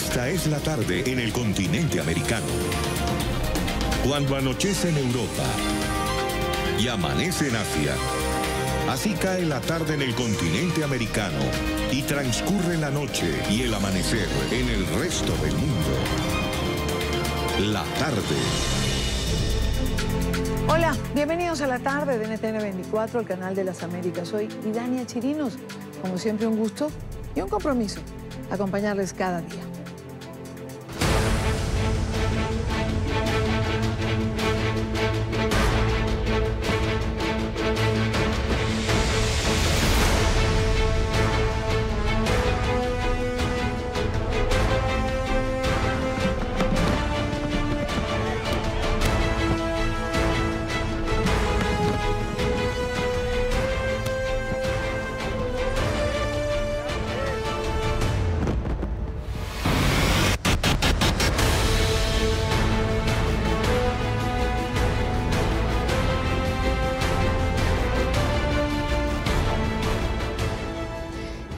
Esta es la tarde en el continente americano. Cuando anochece en Europa y amanece en Asia, así cae la tarde en el continente americano y transcurre la noche y el amanecer en el resto del mundo. La tarde. Hola, bienvenidos a la tarde de NTN 24, el canal de las Américas. Soy Idania Chirinos. Como siempre, un gusto y un compromiso acompañarles cada día.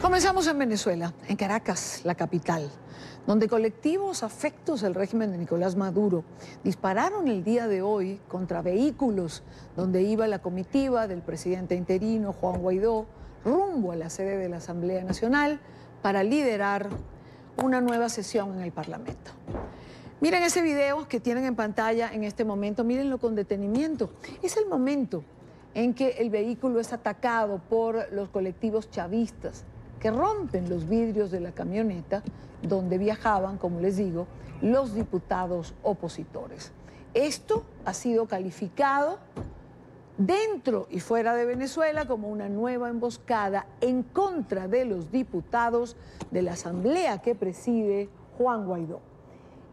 Comenzamos en Venezuela, en Caracas, la capital, donde colectivos afectos al régimen de Nicolás Maduro dispararon el día de hoy contra vehículos donde iba la comitiva del presidente interino Juan Guaidó rumbo a la sede de la Asamblea Nacional para liderar una nueva sesión en el Parlamento. Miren ese video que tienen en pantalla en este momento, mírenlo con detenimiento. Es el momento en que el vehículo es atacado por los colectivos chavistas, que rompen los vidrios de la camioneta donde viajaban, como les digo, los diputados opositores. Esto ha sido calificado dentro y fuera de Venezuela como una nueva emboscada en contra de los diputados de la asamblea que preside Juan Guaidó.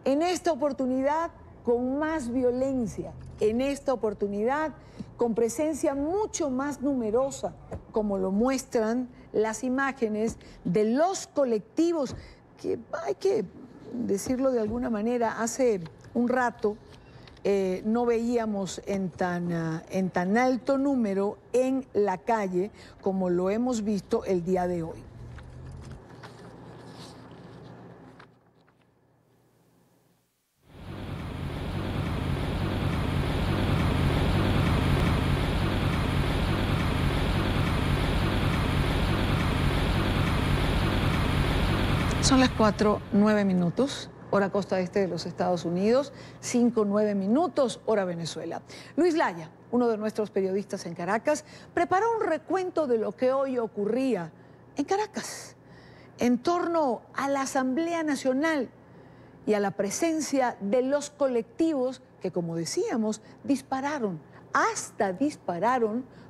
En esta oportunidad, con más violencia, en esta oportunidad, con presencia mucho más numerosa, como lo muestran las imágenes de los colectivos que, hay que decirlo de alguna manera, hace un rato no veíamos en tan alto número en la calle como lo hemos visto el día de hoy. Son las 4:09, hora costa este de los Estados Unidos, 5:09, hora Venezuela. Luis Laya, uno de nuestros periodistas en Caracas, preparó un recuento de lo que hoy ocurría en Caracas, en torno a la Asamblea Nacional y a la presencia de los colectivos que, como decíamos, dispararon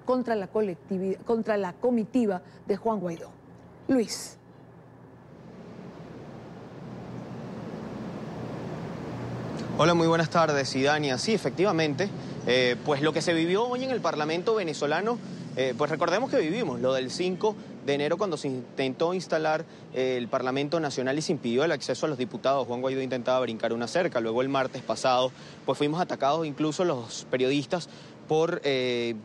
contra la comitiva de Juan Guaidó. Luis. Hola, muy buenas tardes, Idania. Sí, efectivamente, pues lo que se vivió hoy en el Parlamento venezolano, pues recordemos que vivimos lo del 5 de enero cuando se intentó instalar el Parlamento Nacional y se impidió el acceso a los diputados. Juan Guaidó intentaba brincar una cerca. Luego el martes pasado, pues fuimos atacados incluso los periodistas por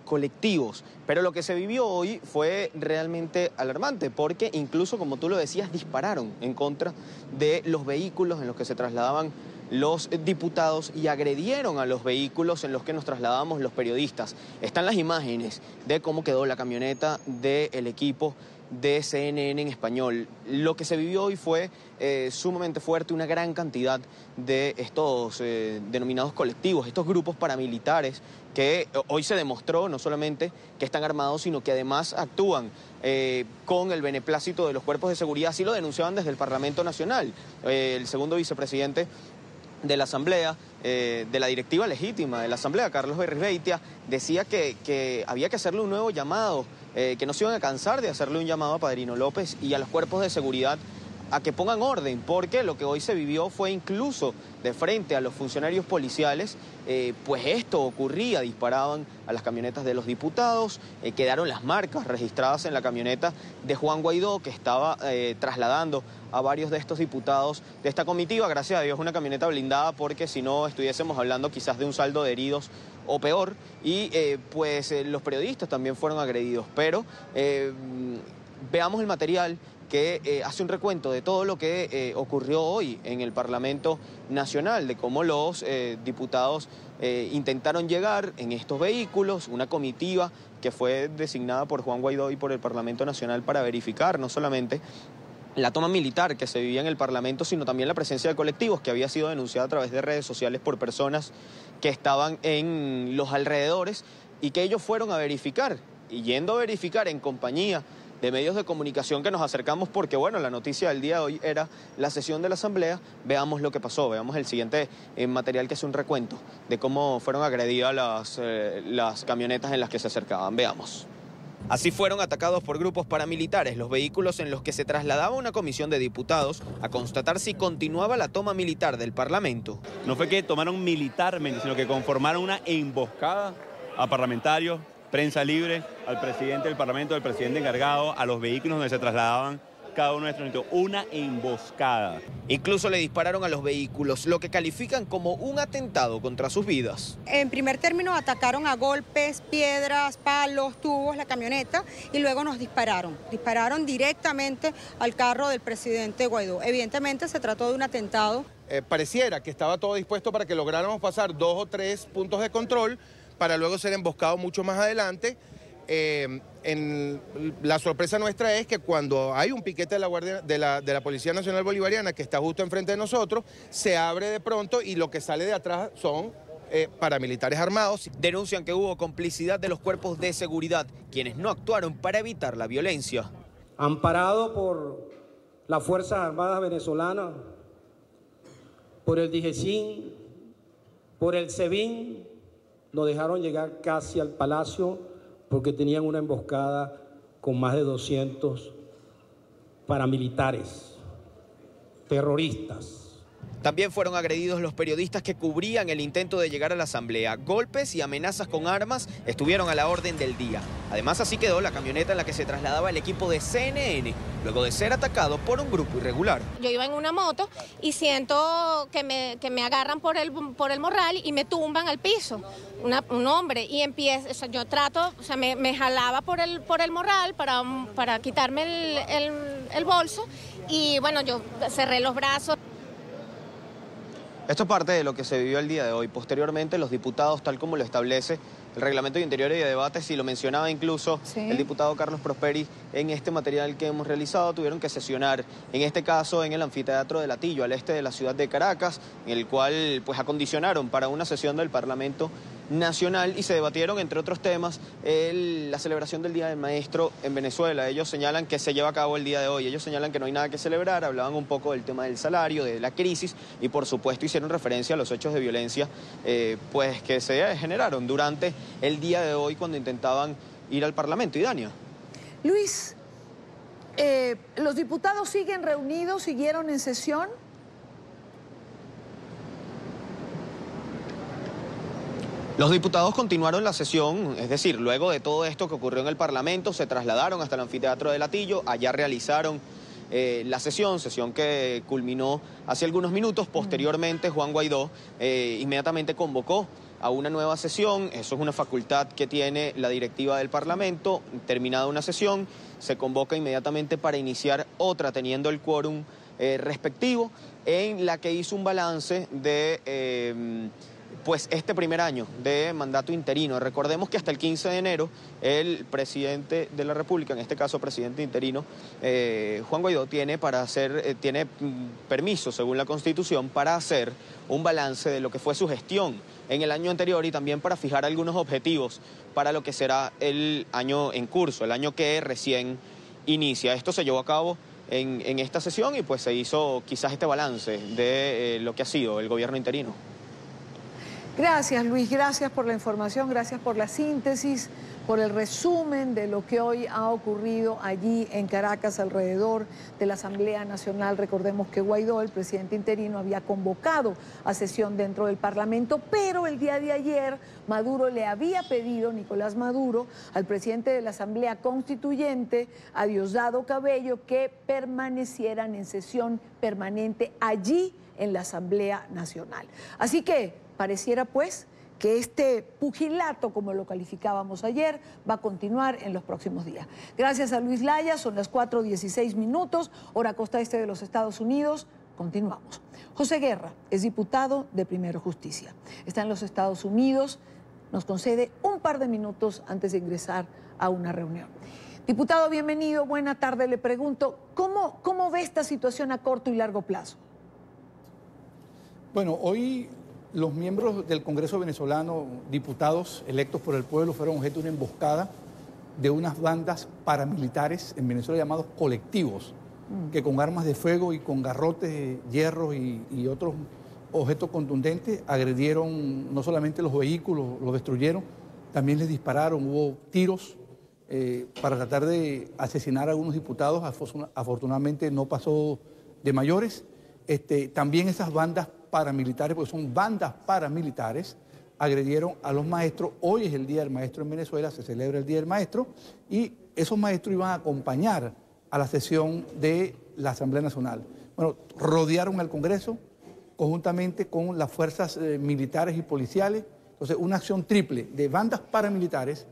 colectivos. Pero lo que se vivió hoy fue realmente alarmante porque incluso, como tú lo decías, dispararon en contra de los vehículos en los que se trasladaban los diputados y agredieron a los vehículos en los que nos trasladábamos los periodistas. Están las imágenes de cómo quedó la camioneta del equipo de CNN en español. Lo que se vivió hoy fue sumamente fuerte, una gran cantidad de estos denominados colectivos, estos grupos paramilitares que hoy se demostró no solamente que están armados, sino que además actúan con el beneplácito de los cuerpos de seguridad. Así lo denunciaban desde el Parlamento Nacional. El segundo vicepresidente de la Asamblea, de la directiva legítima de la Asamblea, Carlos Berrizbeitia, decía que había que hacerle un nuevo llamado, que no se iban a cansar de hacerle un llamado a Padrino López y a los cuerpos de seguridad a que pongan orden, porque lo que hoy se vivió fue incluso de frente a los funcionarios policiales, pues esto ocurría, disparaban a las camionetas de los diputados, quedaron las marcas registradas en la camioneta de Juan Guaidó, que estaba trasladando a varios de estos diputados de esta comitiva. Gracias a Dios una camioneta blindada, porque si no estuviésemos hablando quizás de un saldo de heridos o peor, y pues los periodistas también fueron agredidos, pero veamos el material que hace un recuento de todo lo que ocurrió hoy en el Parlamento Nacional, de cómo los diputados intentaron llegar en estos vehículos, una comitiva que fue designada por Juan Guaidó y por el Parlamento Nacional para verificar no solamente la toma militar que se vivía en el Parlamento, sino también la presencia de colectivos que había sido denunciada a través de redes sociales por personas que estaban en los alrededores y que ellos fueron a verificar, y yendo a verificar en compañía de medios de comunicación que nos acercamos porque, bueno, la noticia del día de hoy era la sesión de la Asamblea. Veamos lo que pasó, veamos el siguiente material que es un recuento de cómo fueron agredidas las camionetas en las que se acercaban. Veamos. Así fueron atacados por grupos paramilitares los vehículos en los que se trasladaba una comisión de diputados a constatar si continuaba la toma militar del Parlamento. No fue que tomaron militarmente, sino que conformaron una emboscada a parlamentarios, prensa libre, al presidente del Parlamento, al presidente encargado, a los vehículos donde se trasladaban cada uno de nuestros, una emboscada. Incluso le dispararon a los vehículos, lo que califican como un atentado contra sus vidas. En primer término atacaron a golpes, piedras, palos, tubos, la camioneta, y luego nos dispararon. Dispararon directamente al carro del presidente Guaidó. Evidentemente se trató de un atentado. Pareciera que estaba todo dispuesto para que lográramos pasar 2 o 3 puntos de control para luego ser emboscados mucho más adelante. La sorpresa nuestra es que cuando hay un piquete de la Policía Nacional Bolivariana que está justo enfrente de nosotros, se abre de pronto y lo que sale de atrás son paramilitares armados. Denuncian que hubo complicidad de los cuerpos de seguridad, quienes no actuaron para evitar la violencia. Amparado por las Fuerzas Armadas venezolanas, por el DIGESIN, por el SEBIN, nos dejaron llegar casi al palacio porque tenían una emboscada con más de 200 paramilitares, terroristas. También fueron agredidos los periodistas que cubrían el intento de llegar a la Asamblea. Golpes y amenazas con armas estuvieron a la orden del día. Además, así quedó la camioneta en la que se trasladaba el equipo de CNN, luego de ser atacado por un grupo irregular. Yo iba en una moto y siento que me agarran por el morral y me tumban al piso, un hombre, y empieza, o sea, yo trato, o sea, me jalaba por el morral para quitarme el bolso, y bueno, yo cerré los brazos. Esto es parte de lo que se vivió el día de hoy. Posteriormente, los diputados, tal como lo establece el Reglamento de Interior y de Debates, y lo mencionaba incluso el diputado Carlos Prosperi en este material que hemos realizado, tuvieron que sesionar, en este caso en el Anfiteatro de Latillo, al este de la ciudad de Caracas, en el cual pues acondicionaron para una sesión del Parlamento Nacional y se debatieron, entre otros temas, la celebración del Día del Maestro en Venezuela. Ellos señalan que se lleva a cabo el día de hoy, ellos señalan que no hay nada que celebrar, hablaban un poco del tema del salario, de la crisis, y por supuesto hicieron referencia a los hechos de violencia pues que se generaron durante el día de hoy cuando intentaban ir al Parlamento. Idania. Luis, ¿los diputados siguen reunidos, siguieron en sesión? Los diputados continuaron la sesión, es decir, luego de todo esto que ocurrió en el Parlamento, se trasladaron hasta el Anfiteatro de Latillo, allá realizaron la sesión que culminó hace algunos minutos. Posteriormente, Juan Guaidó inmediatamente convocó a una nueva sesión. Eso es una facultad que tiene la directiva del Parlamento. Terminada una sesión, se convoca inmediatamente para iniciar otra, teniendo el quórum respectivo, en la que hizo un balance de pues este primer año de mandato interino. Recordemos que hasta el 15 de enero el presidente de la República, en este caso presidente interino, Juan Guaidó, tiene permiso, según la Constitución, para hacer un balance de lo que fue su gestión en el año anterior y también para fijar algunos objetivos para lo que será el año en curso, el año que recién inicia. Esto se llevó a cabo en esta sesión y pues se hizo quizás este balance de lo que ha sido el gobierno interino. Gracias, Luis, gracias por la información, gracias por la síntesis, por el resumen de lo que hoy ha ocurrido allí en Caracas alrededor de la Asamblea Nacional. Recordemos que Guaidó, el presidente interino, había convocado a sesión dentro del Parlamento, pero el día de ayer Maduro le había pedido, Nicolás Maduro, al presidente de la Asamblea Constituyente, a Diosdado Cabello, que permanecieran en sesión permanente allí en la Asamblea Nacional. Así que pareciera pues que este pugilato, como lo calificábamos ayer, va a continuar en los próximos días. Gracias a Luis Laya, son las 4:16 minutos, hora costa este de los Estados Unidos. Continuamos. José Guerra es diputado de Primero Justicia. Está en los Estados Unidos, nos concede un par de minutos antes de ingresar a una reunión. Diputado, bienvenido, buena tarde. Le pregunto, ¿cómo ve esta situación a corto y largo plazo? Bueno, hoy los miembros del Congreso venezolano, diputados electos por el pueblo, fueron objeto de una emboscada de unas bandas paramilitares en Venezuela llamados colectivos, que con armas de fuego y con garrotes, hierros y otros objetos contundentes agredieron no solamente los vehículos, los destruyeron, también les dispararon, hubo tiros para tratar de asesinar a algunos diputados. Afortunadamente no pasó de mayores. También esas bandas paramilitares, porque son bandas paramilitares, agredieron a los maestros. Hoy es el Día del Maestro en Venezuela, se celebra el Día del Maestro, y esos maestros iban a acompañar a la sesión de la Asamblea Nacional. Bueno, rodearon al Congreso conjuntamente con las fuerzas militares y policiales. Entonces, una acción triple de bandas paramilitares,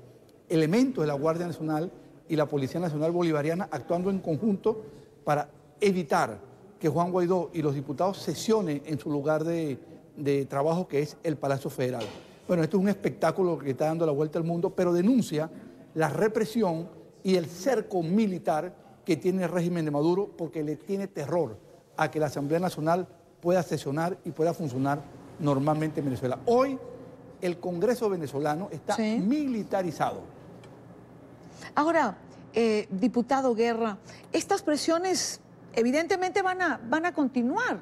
elementos de la Guardia Nacional y la Policía Nacional Bolivariana actuando en conjunto para evitar que Juan Guaidó y los diputados sesionen en su lugar de trabajo, que es el Palacio Federal. Bueno, esto es un espectáculo que está dando la vuelta al mundo, pero denuncia la represión y el cerco militar que tiene el régimen de Maduro, porque le tiene terror a que la Asamblea Nacional pueda sesionar y pueda funcionar normalmente en Venezuela. Hoy el Congreso venezolano está militarizado. Ahora, diputado Guerra, estas presiones evidentemente van a continuar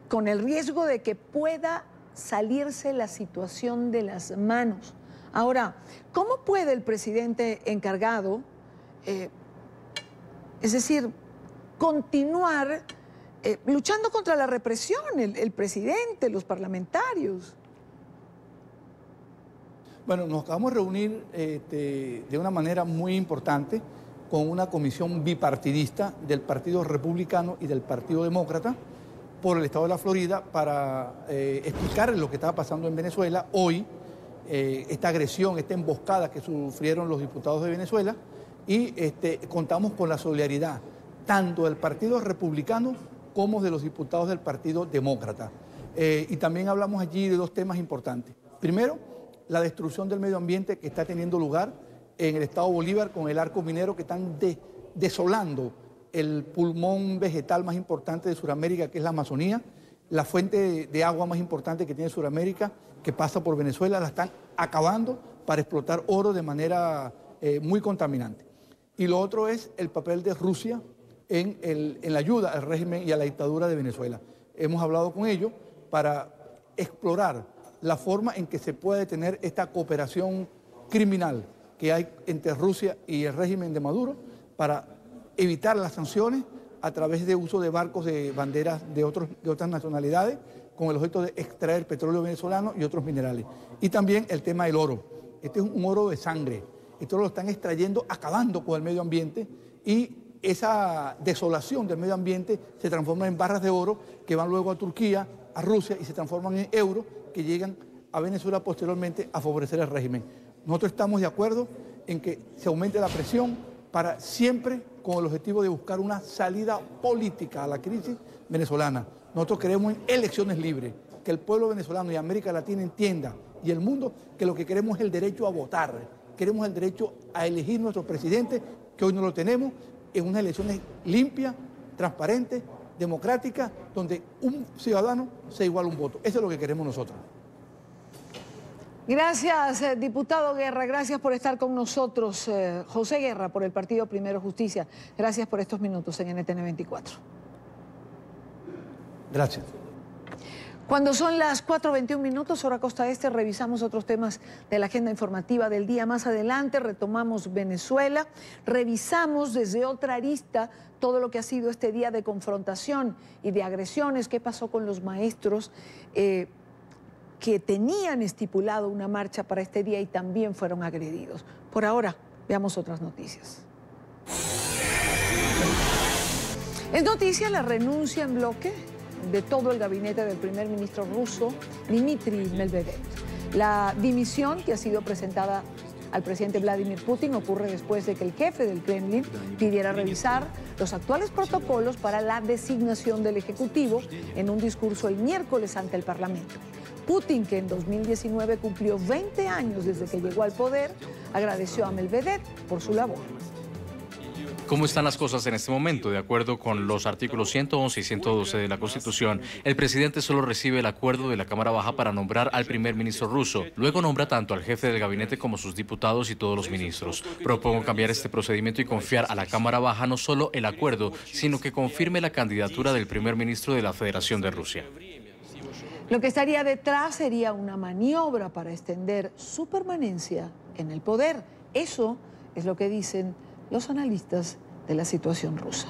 con el riesgo de que pueda salirse la situación de las manos. Ahora, ¿cómo puede el presidente encargado, es decir, continuar luchando contra la represión, el presidente, los parlamentarios? Bueno, nos acabamos de reunir de una manera muy importante con una comisión bipartidista del Partido Republicano y del Partido Demócrata por el estado de la Florida para explicar lo que estaba pasando en Venezuela hoy, esta agresión, esta emboscada que sufrieron los diputados de Venezuela, y contamos con la solidaridad tanto del Partido Republicano como de los diputados del Partido Demócrata. Y también hablamos allí de dos temas importantes. Primero, la destrucción del medio ambiente que está teniendo lugar en el estado Bolívar con el arco minero, que están desolando el pulmón vegetal más importante de Sudamérica, que es la Amazonía, la fuente de agua más importante que tiene Sudamérica, que pasa por Venezuela, la están acabando para explotar oro de manera muy contaminante. Y lo otro es el papel de Rusia en la ayuda al régimen y a la dictadura de Venezuela. Hemos hablado con ellos para explorar la forma en que se puede detener esta cooperación criminal que hay entre Rusia y el régimen de Maduro para evitar las sanciones a través de uso de barcos de banderas de otras nacionalidades con el objeto de extraer petróleo venezolano y otros minerales. Y también el tema del oro. Este es un oro de sangre. Esto lo están extrayendo, acabando con el medio ambiente, y esa desolación del medio ambiente se transforma en barras de oro que van luego a Turquía, a Rusia, y se transforman en euros que llegan a Venezuela posteriormente a favorecer el régimen. Nosotros estamos de acuerdo en que se aumente la presión para siempre con el objetivo de buscar una salida política a la crisis venezolana. Nosotros queremos elecciones libres, que el pueblo venezolano y América Latina entienda, y el mundo, que lo que queremos es el derecho a votar, queremos el derecho a elegir nuestro presidente, que hoy no lo tenemos, en unas elecciones limpias, transparentes, democráticas, donde un ciudadano se iguala un voto. Eso es lo que queremos nosotros. Gracias, diputado Guerra, gracias por estar con nosotros. José Guerra, por el Partido Primero Justicia, gracias por estos minutos en NTN 24. Gracias. Cuando son las 4:21 minutos, hora costa este, revisamos otros temas de la agenda informativa del día. Más adelante retomamos Venezuela, revisamos desde otra arista todo lo que ha sido este día de confrontación y de agresiones. ¿Qué pasó con los maestros que tenían estipulado una marcha para este día y también fueron agredidos? Por ahora, veamos otras noticias. Es noticia la renuncia en bloque de todo el gabinete del primer ministro ruso, Dmitry Medvedev. La dimisión que ha sido presentada al presidente Vladimir Putin ocurre después de que el jefe del Kremlin pidiera revisar los actuales protocolos para la designación del Ejecutivo en un discurso el miércoles ante el Parlamento. Putin, que en 2019 cumplió 20 años desde que llegó al poder, agradeció a Medvedev por su labor. ¿Cómo están las cosas en este momento? De acuerdo con los artículos 111 y 112 de la Constitución, el presidente solo recibe el acuerdo de la Cámara Baja para nombrar al primer ministro ruso. Luego nombra tanto al jefe del gabinete como sus diputados y todos los ministros. Propongo cambiar este procedimiento y confiar a la Cámara Baja no solo el acuerdo, sino que confirme la candidatura del primer ministro de la Federación de Rusia. Lo que estaría detrás sería una maniobra para extender su permanencia en el poder. Eso es lo que dicen los analistas de la situación rusa.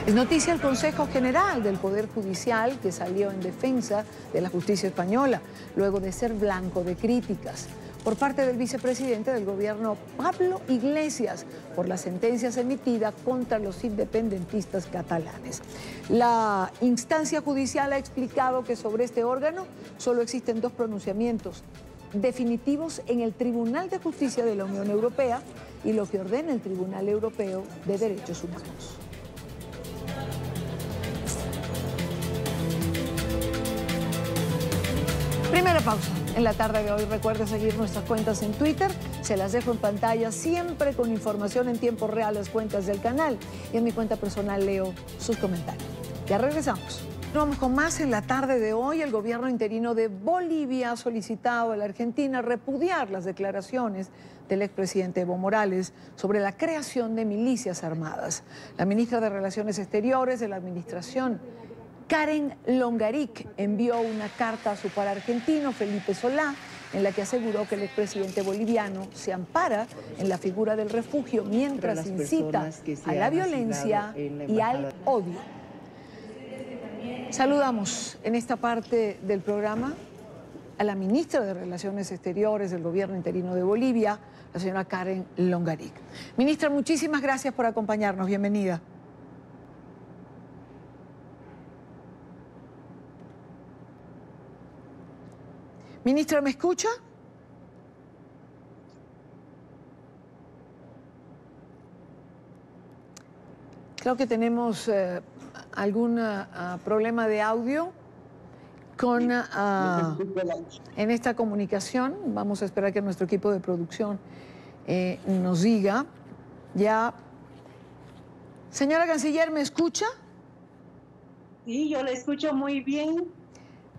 Es noticia el Consejo General del Poder Judicial, que salió en defensa de la justicia española, luego de ser blanco de críticas por parte del vicepresidente del gobierno, Pablo Iglesias, por las sentencias emitidas contra los independentistas catalanes. La instancia judicial ha explicado que sobre este órgano solo existen dos pronunciamientos definitivos en el Tribunal de Justicia de la Unión Europea y lo que ordena el Tribunal Europeo de Derechos Humanos. Primera pausa en la tarde de hoy. Recuerde seguir nuestras cuentas en Twitter. Se las dejo en pantalla siempre con información en tiempo real, las cuentas del canal. Y en mi cuenta personal leo sus comentarios. Ya regresamos. Vamos con más en la tarde de hoy. El gobierno interino de Bolivia ha solicitado a la Argentina repudiar las declaraciones del expresidente Evo Morales sobre la creación de milicias armadas. La ministra de Relaciones Exteriores de la administración, Karen Longaric, envió una carta a su par argentino, Felipe Solá, en la que aseguró que el expresidente boliviano se ampara en la figura del refugio mientras incita a la violencia y al odio. Saludamos en esta parte del programa a la ministra de Relaciones Exteriores del gobierno interino de Bolivia, la señora Karen Longaric. Ministra, muchísimas gracias por acompañarnos. Bienvenida. Ministra, ¿me escucha? Creo que tenemos algún problema de audio con, en esta comunicación. Vamos a esperar que nuestro equipo de producción nos diga. Ya. Señora Canciller, ¿me escucha? Sí, yo la escucho muy bien.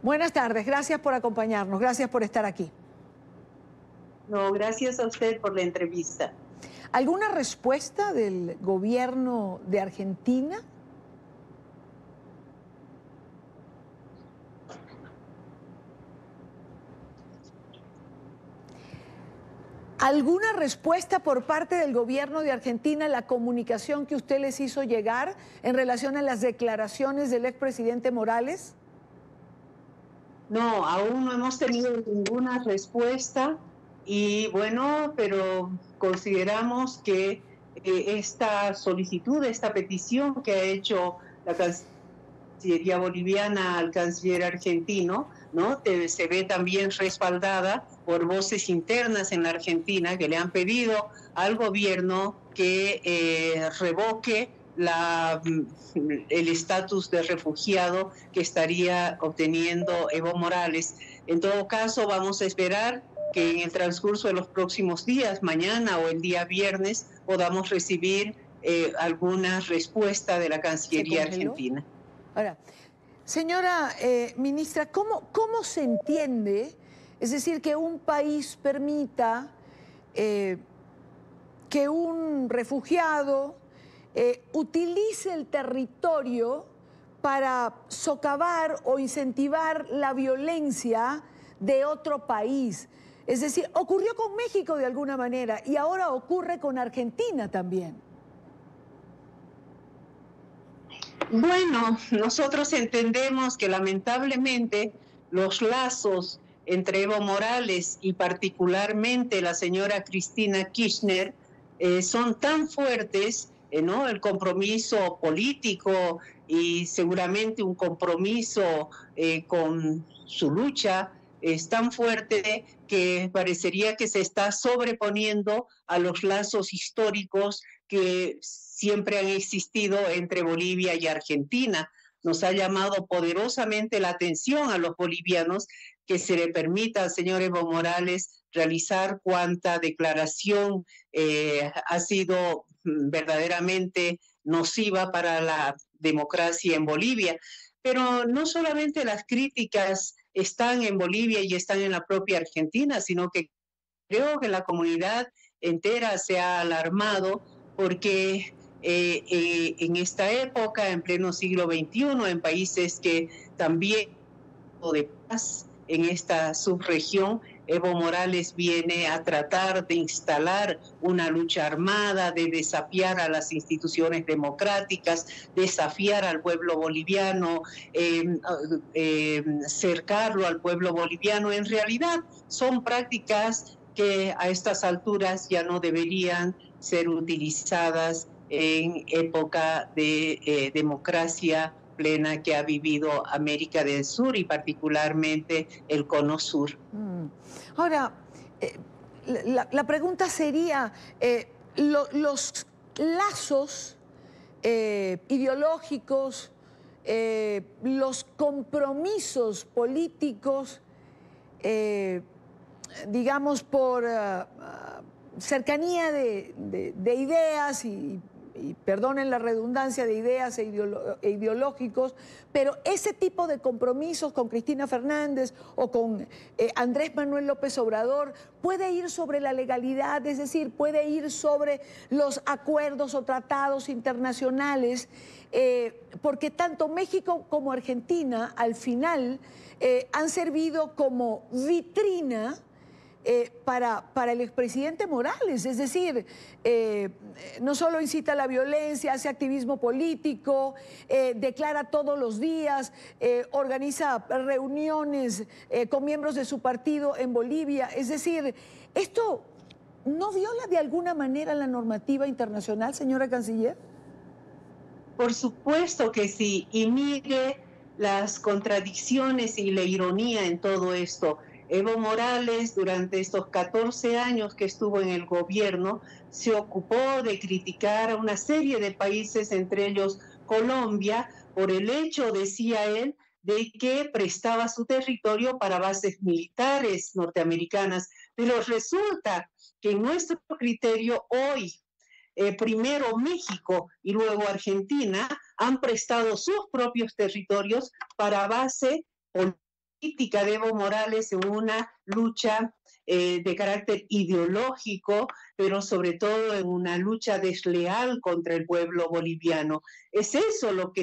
Buenas tardes, gracias por acompañarnos, gracias por estar aquí. No, gracias a usted por la entrevista. ¿Alguna respuesta del gobierno de Argentina? ¿Alguna respuesta por parte del gobierno de Argentina a la comunicación que usted les hizo llegar en relación a las declaraciones del expresidente Morales? No, aún no hemos tenido ninguna respuesta y bueno, pero consideramos que esta solicitud, esta petición que ha hecho la Cancillería boliviana al canciller argentino, ¿no? Se ve también respaldada por voces internas en la Argentina que le han pedido al gobierno que revoque el estatus de refugiado que estaría obteniendo Evo Morales. En todo caso, vamos a esperar que en el transcurso de los próximos días, mañana o el día viernes, podamos recibir alguna respuesta de la Cancillería argentina. Ahora, señora ministra, ¿cómo se entiende, es decir, que un país permita que un refugiado utilice el territorio para socavar o incentivar la violencia de otro país? Es decir, ocurrió con México de alguna manera y ahora ocurre con Argentina también. Bueno, nosotros entendemos que lamentablemente los lazos entre Evo Morales y particularmente la señora Cristina Kirchner son tan fuertes ¿no? El compromiso político y seguramente un compromiso con su lucha es tan fuerte que parecería que se está sobreponiendo a los lazos históricos que siempre han existido entre Bolivia y Argentina. Nos ha llamado poderosamente la atención a los bolivianos que se le permita al señor Evo Morales realizar cuanta declaración ha sido verdaderamente nociva para la democracia en Bolivia. Pero no solamente las críticas están en Bolivia y están en la propia Argentina, sino que creo que la comunidad entera se ha alarmado porque en esta época, en pleno siglo XXI, en países que también de paz en esta subregión, Evo Morales viene a tratar de instalar una lucha armada, de desafiar a las instituciones democráticas, desafiar al pueblo boliviano, cercarlo al pueblo boliviano. En realidad son prácticas que a estas alturas ya no deberían ser utilizadas en época de democracia plena que ha vivido América del Sur y particularmente el Cono Sur. Ahora, la pregunta sería, los lazos ideológicos, los compromisos políticos, digamos, por cercanía de ideas y perdonen la redundancia, de ideas e ideológicos, pero ese tipo de compromisos con Cristina Fernández o con Andrés Manuel López Obrador puede ir sobre la legalidad, es decir, puede ir sobre los acuerdos o tratados internacionales, porque tanto México como Argentina al final han servido como vitrina para el expresidente Morales, es decir, no solo incita a la violencia, hace activismo político, declara todos los días, organiza reuniones con miembros de su partido en Bolivia, es decir, ¿esto no viola de alguna manera la normativa internacional, señora canciller? Por supuesto que sí, y mire las contradicciones y la ironía en todo esto. Evo Morales, durante estos 14 años que estuvo en el gobierno, se ocupó de criticar a una serie de países, entre ellos Colombia, por el hecho, decía él, de que prestaba su territorio para bases militares norteamericanas. Pero resulta que en nuestro criterio hoy, primero México y luego Argentina han prestado sus propios territorios para base política de Evo Morales en una lucha de carácter ideológico, pero sobre todo en una lucha desleal contra el pueblo boliviano. Es eso lo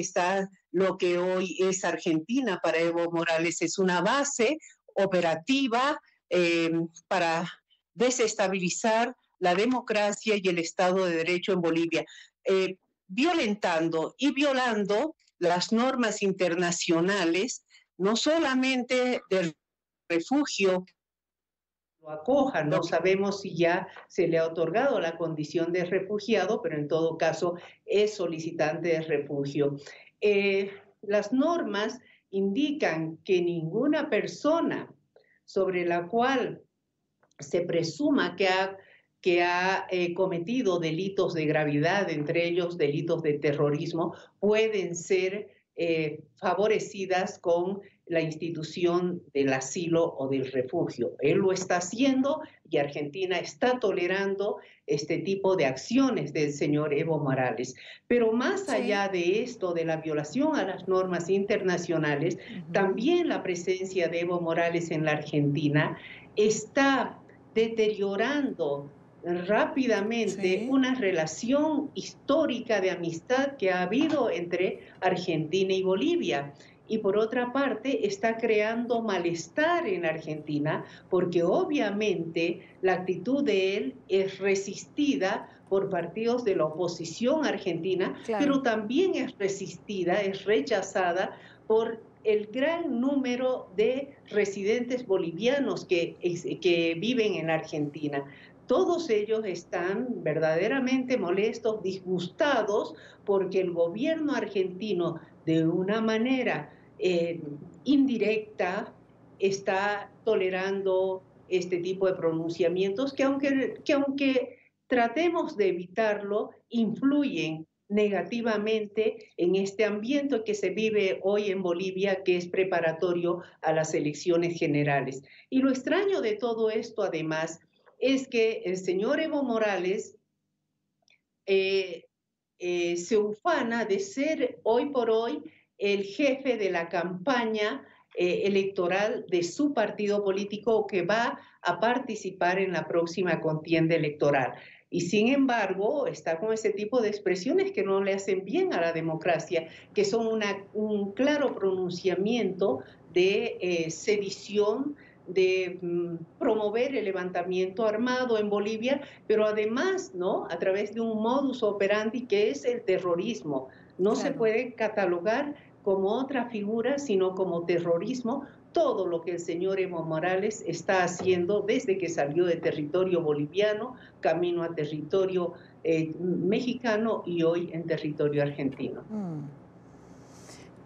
que hoy es Argentina para Evo Morales, es una base operativa para desestabilizar la democracia y el Estado de Derecho en Bolivia, violentando y violando las normas internacionales, no solamente del refugio, lo acojan, no sabemos si ya se le ha otorgado la condición de refugiado, pero en todo caso es solicitante de refugio. Las normas indican que ninguna persona sobre la cual se presuma que ha cometido delitos de gravedad, entre ellos delitos de terrorismo, pueden ser favorecidas con la institución del asilo o del refugio. Él lo está haciendo y Argentina está tolerando este tipo de acciones del señor Evo Morales. Pero más allá de esto, de la violación a las normas internacionales, también la presencia de Evo Morales en la Argentina está deteriorando rápidamente una relación histórica de amistad que ha habido entre Argentina y Bolivia. Y por otra parte está creando malestar en Argentina porque obviamente la actitud de él es resistida por partidos de la oposición argentina, pero también es resistida, es rechazada por el gran número de residentes bolivianos que viven en Argentina. todos ellos están verdaderamente molestos, disgustados, porque el gobierno argentino, de una manera indirecta, está tolerando este tipo de pronunciamientos que aunque tratemos de evitarlo, influyen negativamente en este ambiente que se vive hoy en Bolivia, que es preparatorio a las elecciones generales. Y lo extraño de todo esto, además, es que el señor Evo Morales se ufana de ser hoy por hoy el jefe de la campaña electoral de su partido político que va a participar en la próxima contienda electoral. Y sin embargo, está con ese tipo de expresiones que no le hacen bien a la democracia, que son un claro pronunciamiento de sedición, de promover el levantamiento armado en Bolivia, pero además, ¿no?, a través de un modus operandi que es el terrorismo. No se puede catalogar como otra figura, sino como terrorismo, todo lo que el señor Evo Morales está haciendo desde que salió de territorio boliviano, camino a territorio mexicano y hoy en territorio argentino.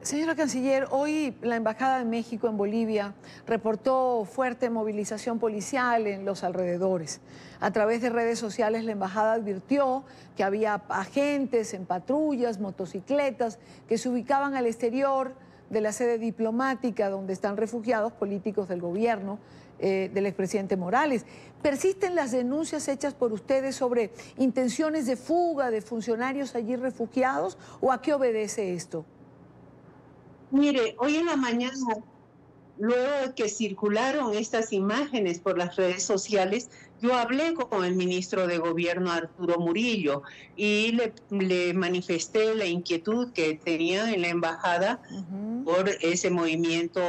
Señora Canciller, hoy la Embajada de México en Bolivia reportó fuerte movilización policial en los alrededores. A través de redes sociales, la Embajada advirtió que había agentes en patrullas, motocicletas, que se ubicaban al exterior de la sede diplomática donde están refugiados políticos del gobierno del expresidente Morales. ¿Persisten las denuncias hechas por ustedes sobre intenciones de fuga de funcionarios allí refugiados o a qué obedece esto? Mire, hoy en la mañana, luego de que circularon estas imágenes por las redes sociales, yo hablé con el ministro de Gobierno, Arturo Murillo, y le manifesté la inquietud que tenía en la embajada por ese movimiento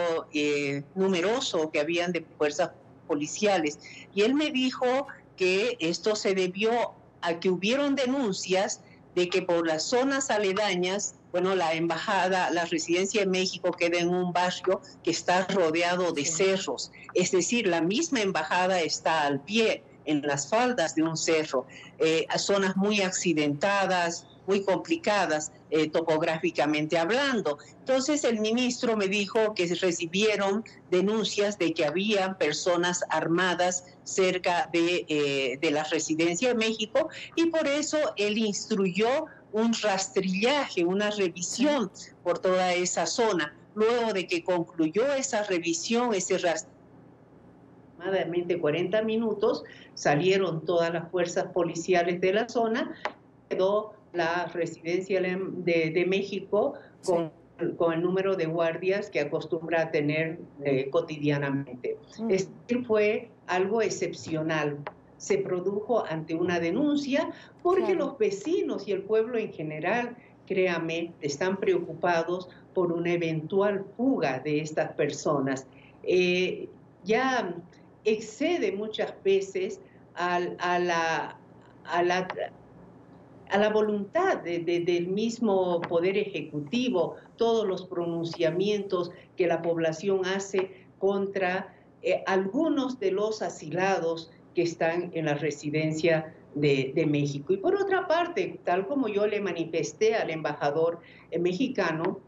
numeroso que habían de fuerzas policiales. Y él me dijo que esto se debió a que hubieron denuncias de que por las zonas aledañas, bueno, la embajada, la residencia de México queda en un barrio que está rodeado de cerros. Es decir, la misma embajada está al pie, en las faldas de un cerro, a zonas muy accidentadas, muy complicadas topográficamente hablando. Entonces el ministro me dijo que recibieron denuncias de que había personas armadas cerca de la residencia de México y por eso él instruyó un rastrillaje, una revisión por toda esa zona. Luego de que concluyó esa revisión, ese rastrillaje, aproximadamente 40 minutos, salieron todas las fuerzas policiales de la zona, quedó la residencia de México con el número de guardias que acostumbra a tener cotidianamente. Este fue algo excepcional. Se produjo ante una denuncia porque los vecinos y el pueblo en general, créame, están preocupados por una eventual fuga de estas personas. Ya excede muchas veces a la voluntad del mismo Poder Ejecutivo, todos los pronunciamientos que la población hace contra algunos de los asilados que están en la residencia de México. Y por otra parte, tal como yo le manifesté al embajador mexicano,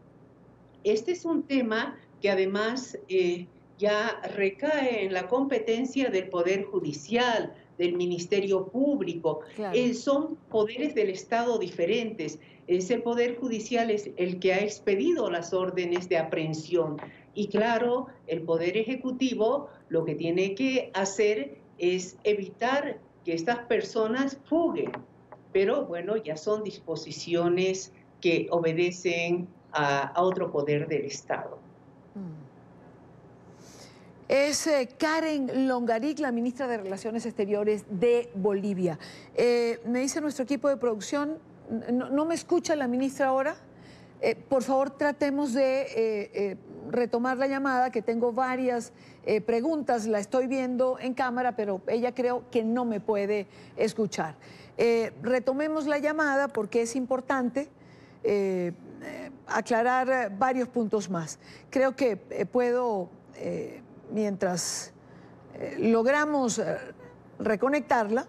este es un tema que además ya recae en la competencia del Poder Judicial, del Ministerio Público. Son poderes del Estado diferentes. Es el Poder Judicial el que ha expedido las órdenes de aprehensión. Y claro, el Poder Ejecutivo lo que tiene que hacer es evitar que estas personas fuguen. Pero bueno, ya son disposiciones que obedecen a otro poder del Estado. Es Karen Longaric, la ministra de Relaciones Exteriores de Bolivia. Me dice nuestro equipo de producción, ¿no me escucha la ministra ahora? Por favor, tratemos de retomar la llamada, que tengo varias preguntas, la estoy viendo en cámara, pero ella creo que no me puede escuchar. Retomemos la llamada porque es importante aclarar varios puntos más. Creo que puedo... mientras logramos reconectarla,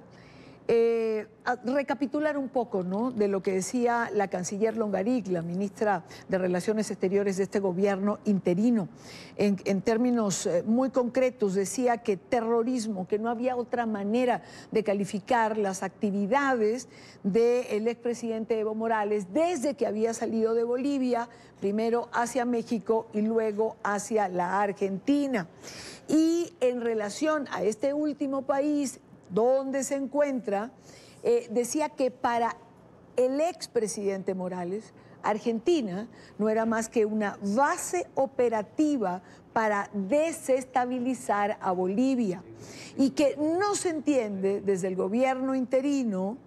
A recapitular un poco, ¿no?, de lo que decía la canciller Longaric, la ministra de Relaciones Exteriores de este gobierno interino. En términos muy concretos decía que terrorismo, que no había otra manera de calificar las actividades del expresidente Evo Morales desde que había salido de Bolivia, primero hacia México y luego hacia la Argentina. Y en relación a este último país donde se encuentra, decía que para el expresidente Morales, Argentina no era más que una base operativa para desestabilizar a Bolivia y que no se entiende desde el gobierno interino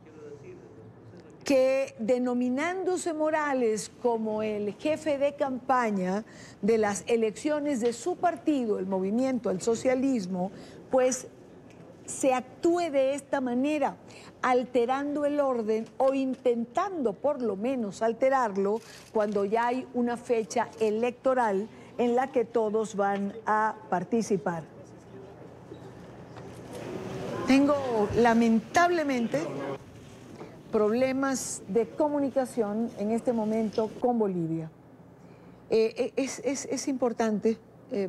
que denominándose Morales como el jefe de campaña de las elecciones de su partido, el Movimiento al Socialismo, pues se actúe de esta manera, alterando el orden o intentando por lo menos alterarlo cuando ya hay una fecha electoral en la que todos van a participar. Tengo lamentablemente problemas de comunicación en este momento con Bolivia. Es importante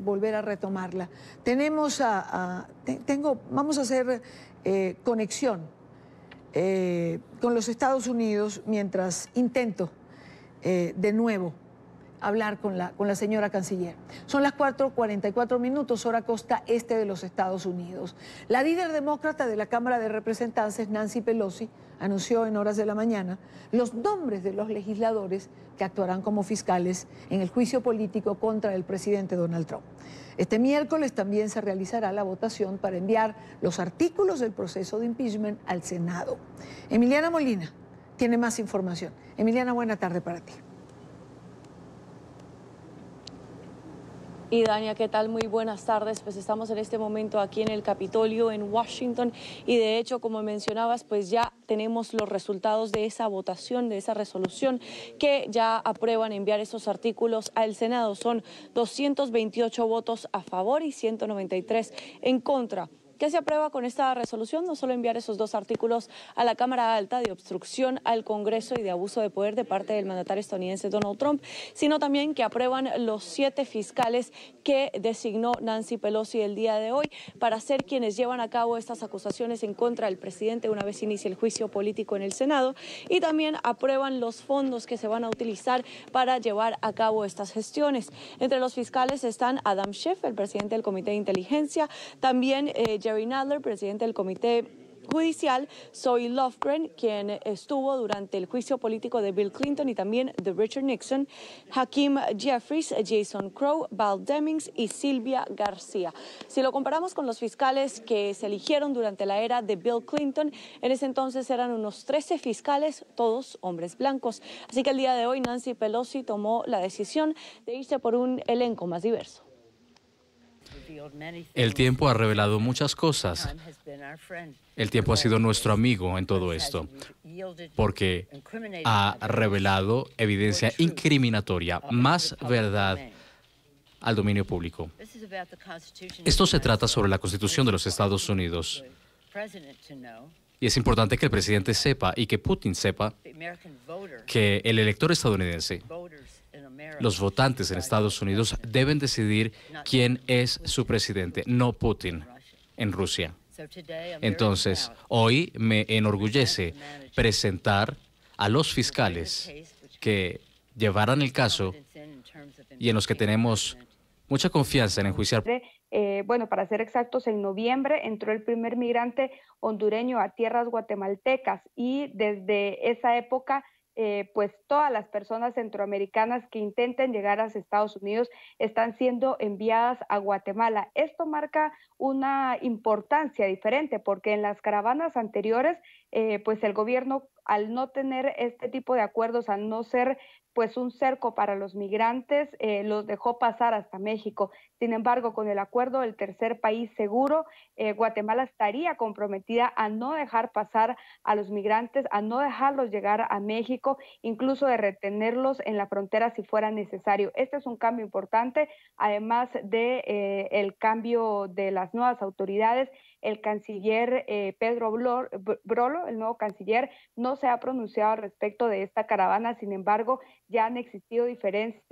volver a retomarla. Vamos a hacer conexión con los Estados Unidos mientras intento de nuevo hablar con la señora canciller. Son las 4:44 minutos, hora costa este de los Estados Unidos. La líder demócrata de la Cámara de Representantes, Nancy Pelosi, anunció en horas de la mañana los nombres de los legisladores que actuarán como fiscales en el juicio político contra el presidente Donald Trump. Este miércoles también se realizará la votación para enviar los artículos del proceso de impeachment al Senado. Emiliana Molina tiene más información. Emiliana, buena tarde para ti. Y Dania, ¿qué tal? Muy buenas tardes. Pues estamos en este momento aquí en el Capitolio en Washington y de hecho, como mencionabas, pues ya tenemos los resultados de esa votación, de esa resolución que ya aprueban enviar esos artículos al Senado. Son 228 votos a favor y 193 en contra. ¿Qué se aprueba con esta resolución? No solo enviar esos dos artículos a la Cámara Alta de obstrucción al Congreso y de abuso de poder de parte del mandatario estadounidense Donald Trump, sino también que aprueban los 7 fiscales que designó Nancy Pelosi el día de hoy para ser quienes llevan a cabo estas acusaciones en contra del presidente una vez inicie el juicio político en el Senado, y también aprueban los fondos que se van a utilizar para llevar a cabo estas gestiones. Entre los fiscales están Adam Schiff, el presidente del Comité de Inteligencia, también Jerry Nadler, presidente del Comité Judicial, Zoe Lofgren, quien estuvo durante el juicio político de Bill Clinton y también de Richard Nixon, Hakeem Jeffries, Jason Crow, Val Demings y Silvia García. Si lo comparamos con los fiscales que se eligieron durante la era de Bill Clinton, en ese entonces eran unos 13 fiscales, todos hombres blancos. Así que el día de hoy Nancy Pelosi tomó la decisión de irse por un elenco más diverso. El tiempo ha revelado muchas cosas. El tiempo ha sido nuestro amigo en todo esto, porque ha revelado evidencia incriminatoria, más verdad al dominio público. Esto se trata sobre la Constitución de los Estados Unidos. Y es importante que el presidente sepa y que Putin sepa que el elector estadounidense, los votantes en Estados Unidos, deben decidir quién es su presidente, no Putin en Rusia. Entonces, hoy me enorgullece presentar a los fiscales que llevarán el caso y en los que tenemos mucha confianza en enjuiciar. Bueno, para ser exactos, en noviembre entró el primer migrante hondureño a tierras guatemaltecas y desde esa época pues todas las personas centroamericanas que intenten llegar a Estados Unidos están siendo enviadas a Guatemala. Esto marca una importancia diferente porque en las caravanas anteriores pues el gobierno, al no tener este tipo de acuerdos, al no ser pues un cerco para los migrantes, los dejó pasar hasta México. Sin embargo, con el acuerdo del tercer país seguro, Guatemala estaría comprometida a no dejar pasar a los migrantes, a no dejarlos llegar a México, incluso de retenerlos en la frontera si fuera necesario. Este es un cambio importante, además de el cambio de las nuevas autoridades. El canciller Pedro Brolo, el nuevo canciller, no se ha pronunciado al respecto de esta caravana. Sin embargo, ya han existido diferentes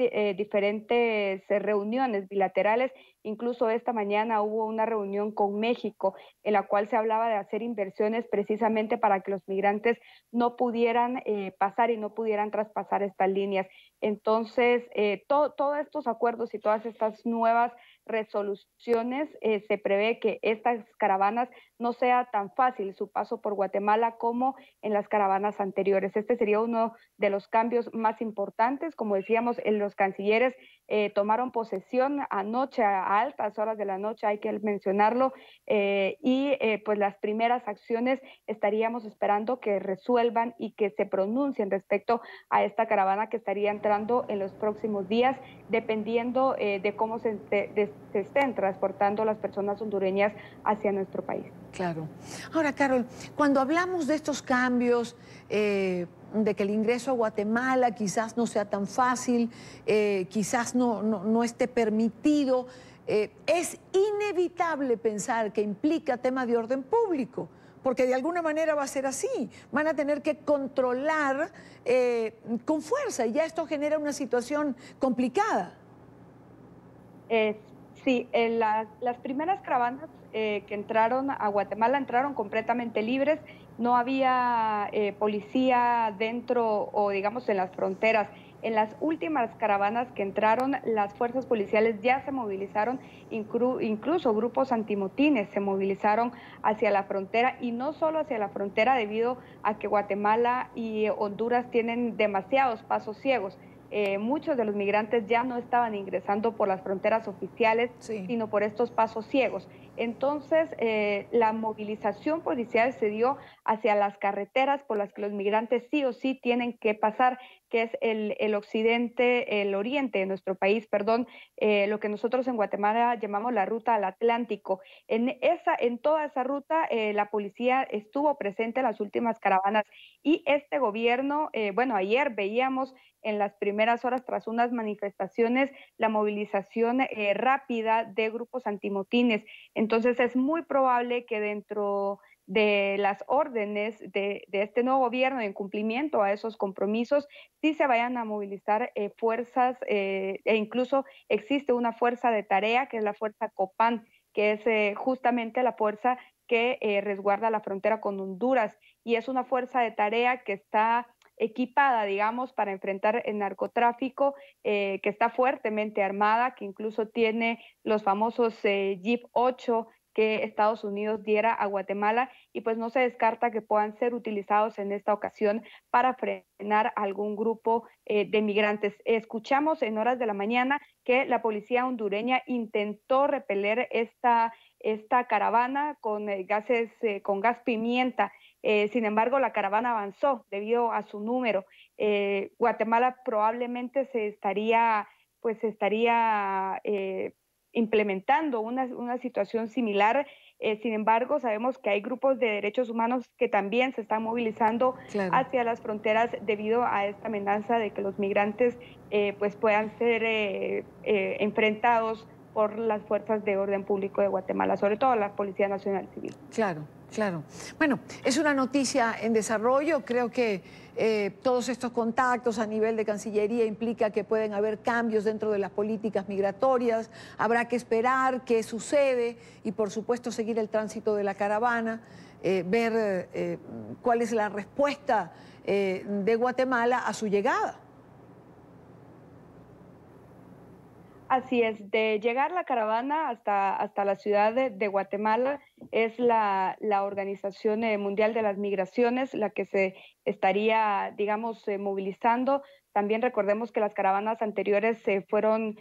reuniones bilaterales. Incluso esta mañana hubo una reunión con México en la cual se hablaba de hacer inversiones precisamente para que los migrantes no pudieran pasar y no pudieran traspasar estas líneas. Entonces, todos estos acuerdos y todas estas nuevas resoluciones, se prevé que estas caravanas no sea tan fácil su paso por Guatemala como en las caravanas anteriores. Este sería uno de los cambios más importantes. Como decíamos, los cancilleres tomaron posesión anoche a altas horas de la noche, hay que mencionarlo, pues las primeras acciones estaríamos esperando que resuelvan y que se pronuncien respecto a esta caravana que estaría entrando en los próximos días, dependiendo de cómo se estén transportando las personas hondureñas hacia nuestro país. Claro. Ahora, Carol, cuando hablamos de estos cambios, de que el ingreso a Guatemala quizás no sea tan fácil, quizás no esté permitido, es inevitable pensar que implica tema de orden público, porque de alguna manera va a ser así. Van a tener que controlar con fuerza y ya esto genera una situación complicada. Sí, las primeras caravanas que entraron a Guatemala entraron completamente libres, no había policía dentro o digamos en las fronteras. En las últimas caravanas que entraron, las fuerzas policiales ya se movilizaron, incluso grupos antimotines se movilizaron hacia la frontera, y no solo hacia la frontera debido a que Guatemala y Honduras tienen demasiados pasos ciegos. Muchos de los migrantes ya no estaban ingresando por las fronteras oficiales, sino por estos pasos ciegos. Entonces, la movilización policial se dio hacia las carreteras por las que los migrantes sí o sí tienen que pasar, que es el oriente de nuestro país, lo que nosotros en Guatemala llamamos la ruta al Atlántico. En toda esa ruta, la policía estuvo presente en las últimas caravanas, y este gobierno, ayer veíamos en las primeras horas tras unas manifestaciones la movilización rápida de grupos antimotines. Entonces es muy probable que dentro de las órdenes de este nuevo gobierno, en cumplimiento a esos compromisos, sí se vayan a movilizar fuerzas, e incluso existe una fuerza de tarea, que es la fuerza Copán, que es justamente la fuerza que resguarda la frontera con Honduras, y es una fuerza de tarea que está equipada, digamos, para enfrentar el narcotráfico, que está fuertemente armada, que incluso tiene los famosos Jeep 8 que Estados Unidos diera a Guatemala, y pues no se descarta que puedan ser utilizados en esta ocasión para frenar algún grupo de migrantes. Escuchamos en horas de la mañana que la policía hondureña intentó repeler esta caravana con con gas pimienta. Sin embargo, la caravana avanzó debido a su número. Guatemala probablemente se estaría implementando una situación similar. Sin embargo, sabemos que hay grupos de derechos humanos que también se están movilizando hacia las fronteras debido a esta amenaza de que los migrantes puedan ser enfrentados por las fuerzas de orden público de Guatemala, sobre todo la Policía Nacional Civil. Claro, claro. Bueno, es una noticia en desarrollo. Creo que todos estos contactos a nivel de Cancillería implica que pueden haber cambios dentro de las políticas migratorias. Habrá que esperar qué sucede y, por supuesto, seguir el tránsito de la caravana, ver cuál es la respuesta de Guatemala a su llegada. Así es, de llegar la caravana hasta la ciudad de Guatemala, es la Organización Mundial de las Migraciones la que se estaría, digamos, movilizando. También recordemos que las caravanas anteriores fueron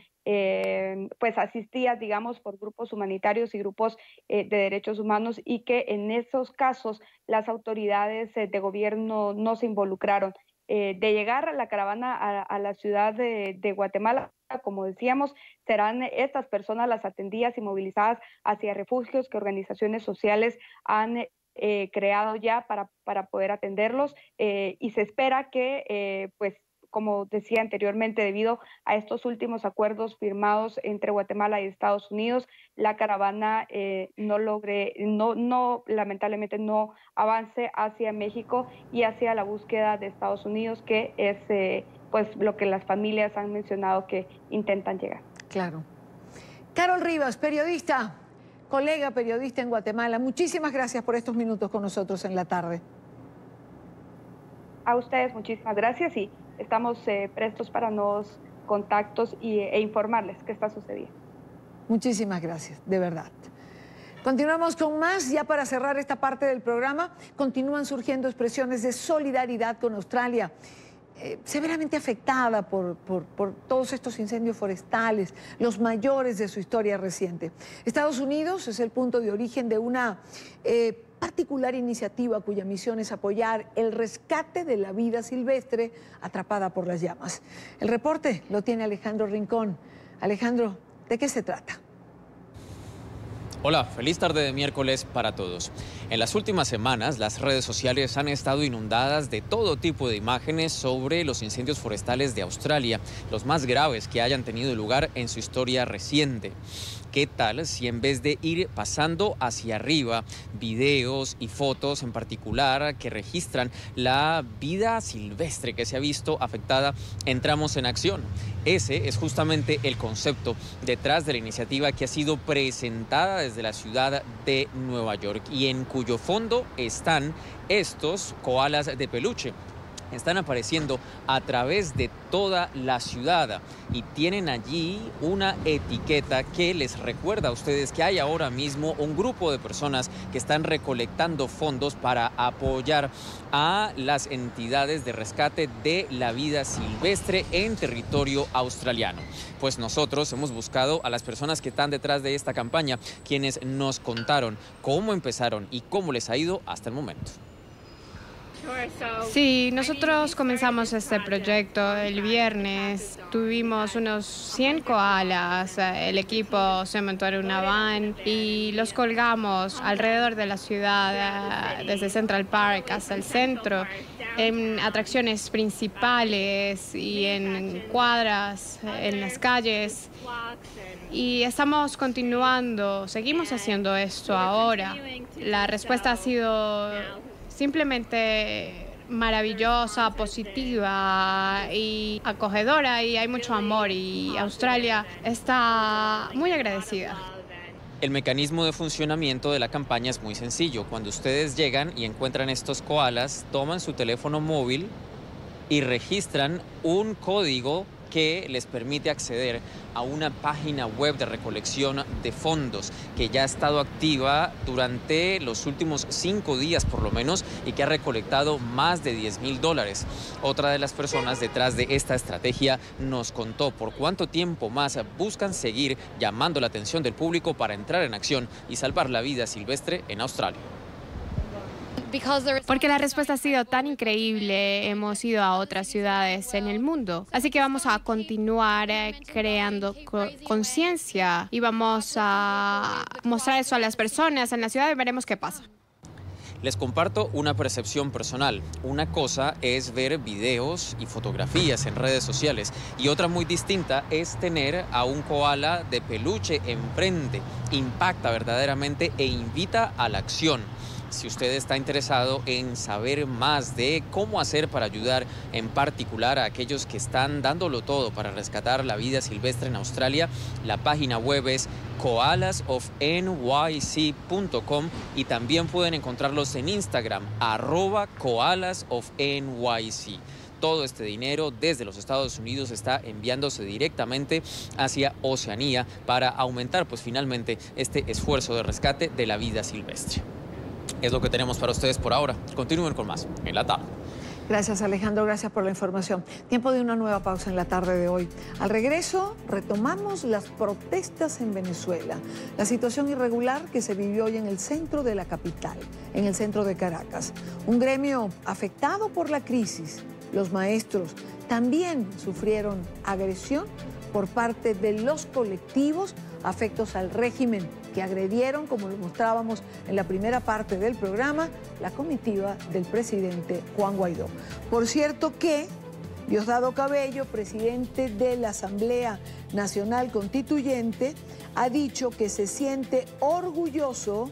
asistidas, digamos, por grupos humanitarios y grupos de derechos humanos, y que en esos casos las autoridades de gobierno no se involucraron. de llegar a la caravana a la ciudad de Guatemala. Como decíamos, serán estas personas las atendidas y movilizadas hacia refugios que organizaciones sociales han creado ya para poder atenderlos, y se espera que, pues, como decía anteriormente, debido a estos últimos acuerdos firmados entre Guatemala y Estados Unidos, la caravana lamentablemente no avance hacia México y hacia la búsqueda de Estados Unidos, que es pues lo que las familias han mencionado que intentan llegar. Claro. Carol Rivas, periodista, colega periodista en Guatemala, muchísimas gracias por estos minutos con nosotros en la tarde. A ustedes muchísimas gracias y estamos prestos para nuevos contactos e informarles qué está sucediendo. Muchísimas gracias, de verdad. Continuamos con más. Ya para cerrar esta parte del programa, continúan surgiendo expresiones de solidaridad con Australia, severamente afectada por todos estos incendios forestales, los mayores de su historia reciente. Estados Unidos es el punto de origen de una particular iniciativa cuya misión es apoyar el rescate de la vida silvestre atrapada por las llamas. El reporte lo tiene Alejandro Rincón. Alejandro, ¿de qué se trata? Hola, feliz tarde de miércoles para todos. En las últimas semanas, las redes sociales han estado inundadas de todo tipo de imágenes sobre los incendios forestales de Australia, los más graves que hayan tenido lugar en su historia reciente. ¿Qué tal si en vez de ir pasando hacia arriba, videos y fotos en particular que registran la vida silvestre que se ha visto afectada, entramos en acción? Ese es justamente el concepto detrás de la iniciativa que ha sido presentada desde la ciudad de Nueva York y en cuyo fondo están estos koalas de peluche. Están apareciendo a través de toda la ciudad y tienen allí una etiqueta que les recuerda a ustedes que hay ahora mismo un grupo de personas que están recolectando fondos para apoyar a las entidades de rescate de la vida silvestre en territorio australiano. Pues nosotros hemos buscado a las personas que están detrás de esta campaña, quienes nos contaron cómo empezaron y cómo les ha ido hasta el momento. Sí, nosotros comenzamos este proyecto el viernes, tuvimos unos 100 koalas, el equipo se montó en una van y los colgamos alrededor de la ciudad, desde Central Park hasta el centro, en atracciones principales y en cuadras, en las calles. Y estamos continuando, seguimos haciendo esto ahora. La respuesta ha sido simplemente maravillosa, positiva y acogedora, y hay mucho amor y Australia está muy agradecida. El mecanismo de funcionamiento de la campaña es muy sencillo. Cuando ustedes llegan y encuentran estos koalas, toman su teléfono móvil y registran un código que les permite acceder a una página web de recolección de fondos que ya ha estado activa durante los últimos 5 días por lo menos y que ha recolectado más de $10,000. Otra de las personas detrás de esta estrategia nos contó por cuánto tiempo más buscan seguir llamando la atención del público para entrar en acción y salvar la vida silvestre en Australia. Porque la respuesta ha sido tan increíble, hemos ido a otras ciudades en el mundo. Así que vamos a continuar creando conciencia y vamos a mostrar eso a las personas en la ciudad y veremos qué pasa. Les comparto una percepción personal. Una cosa es ver videos y fotografías en redes sociales y otra muy distinta es tener a un koala de peluche enfrente. Impacta verdaderamente e invita a la acción. Si usted está interesado en saber más de cómo hacer para ayudar en particular a aquellos que están dándolo todo para rescatar la vida silvestre en Australia, la página web es koalasofnyc.com y también pueden encontrarlos en Instagram, @koalasofnyc. Todo este dinero desde los Estados Unidos está enviándose directamente hacia Oceanía para aumentar pues finalmente este esfuerzo de rescate de la vida silvestre. Es lo que tenemos para ustedes por ahora. Continúen con más en la tarde. Gracias, Alejandro, gracias por la información. Tiempo de una nueva pausa en la tarde de hoy. Al regreso, retomamos las protestas en Venezuela, la situación irregular que se vivió hoy en el centro de la capital, en el centro de Caracas. Un gremio afectado por la crisis, los maestros también sufrieron agresión por parte de los colectivos afectos al régimen que agredieron, como lo mostrábamos en la primera parte del programa, la comitiva del presidente Juan Guaidó. Por cierto que Diosdado Cabello, presidente de la Asamblea Nacional Constituyente, ha dicho que se siente orgulloso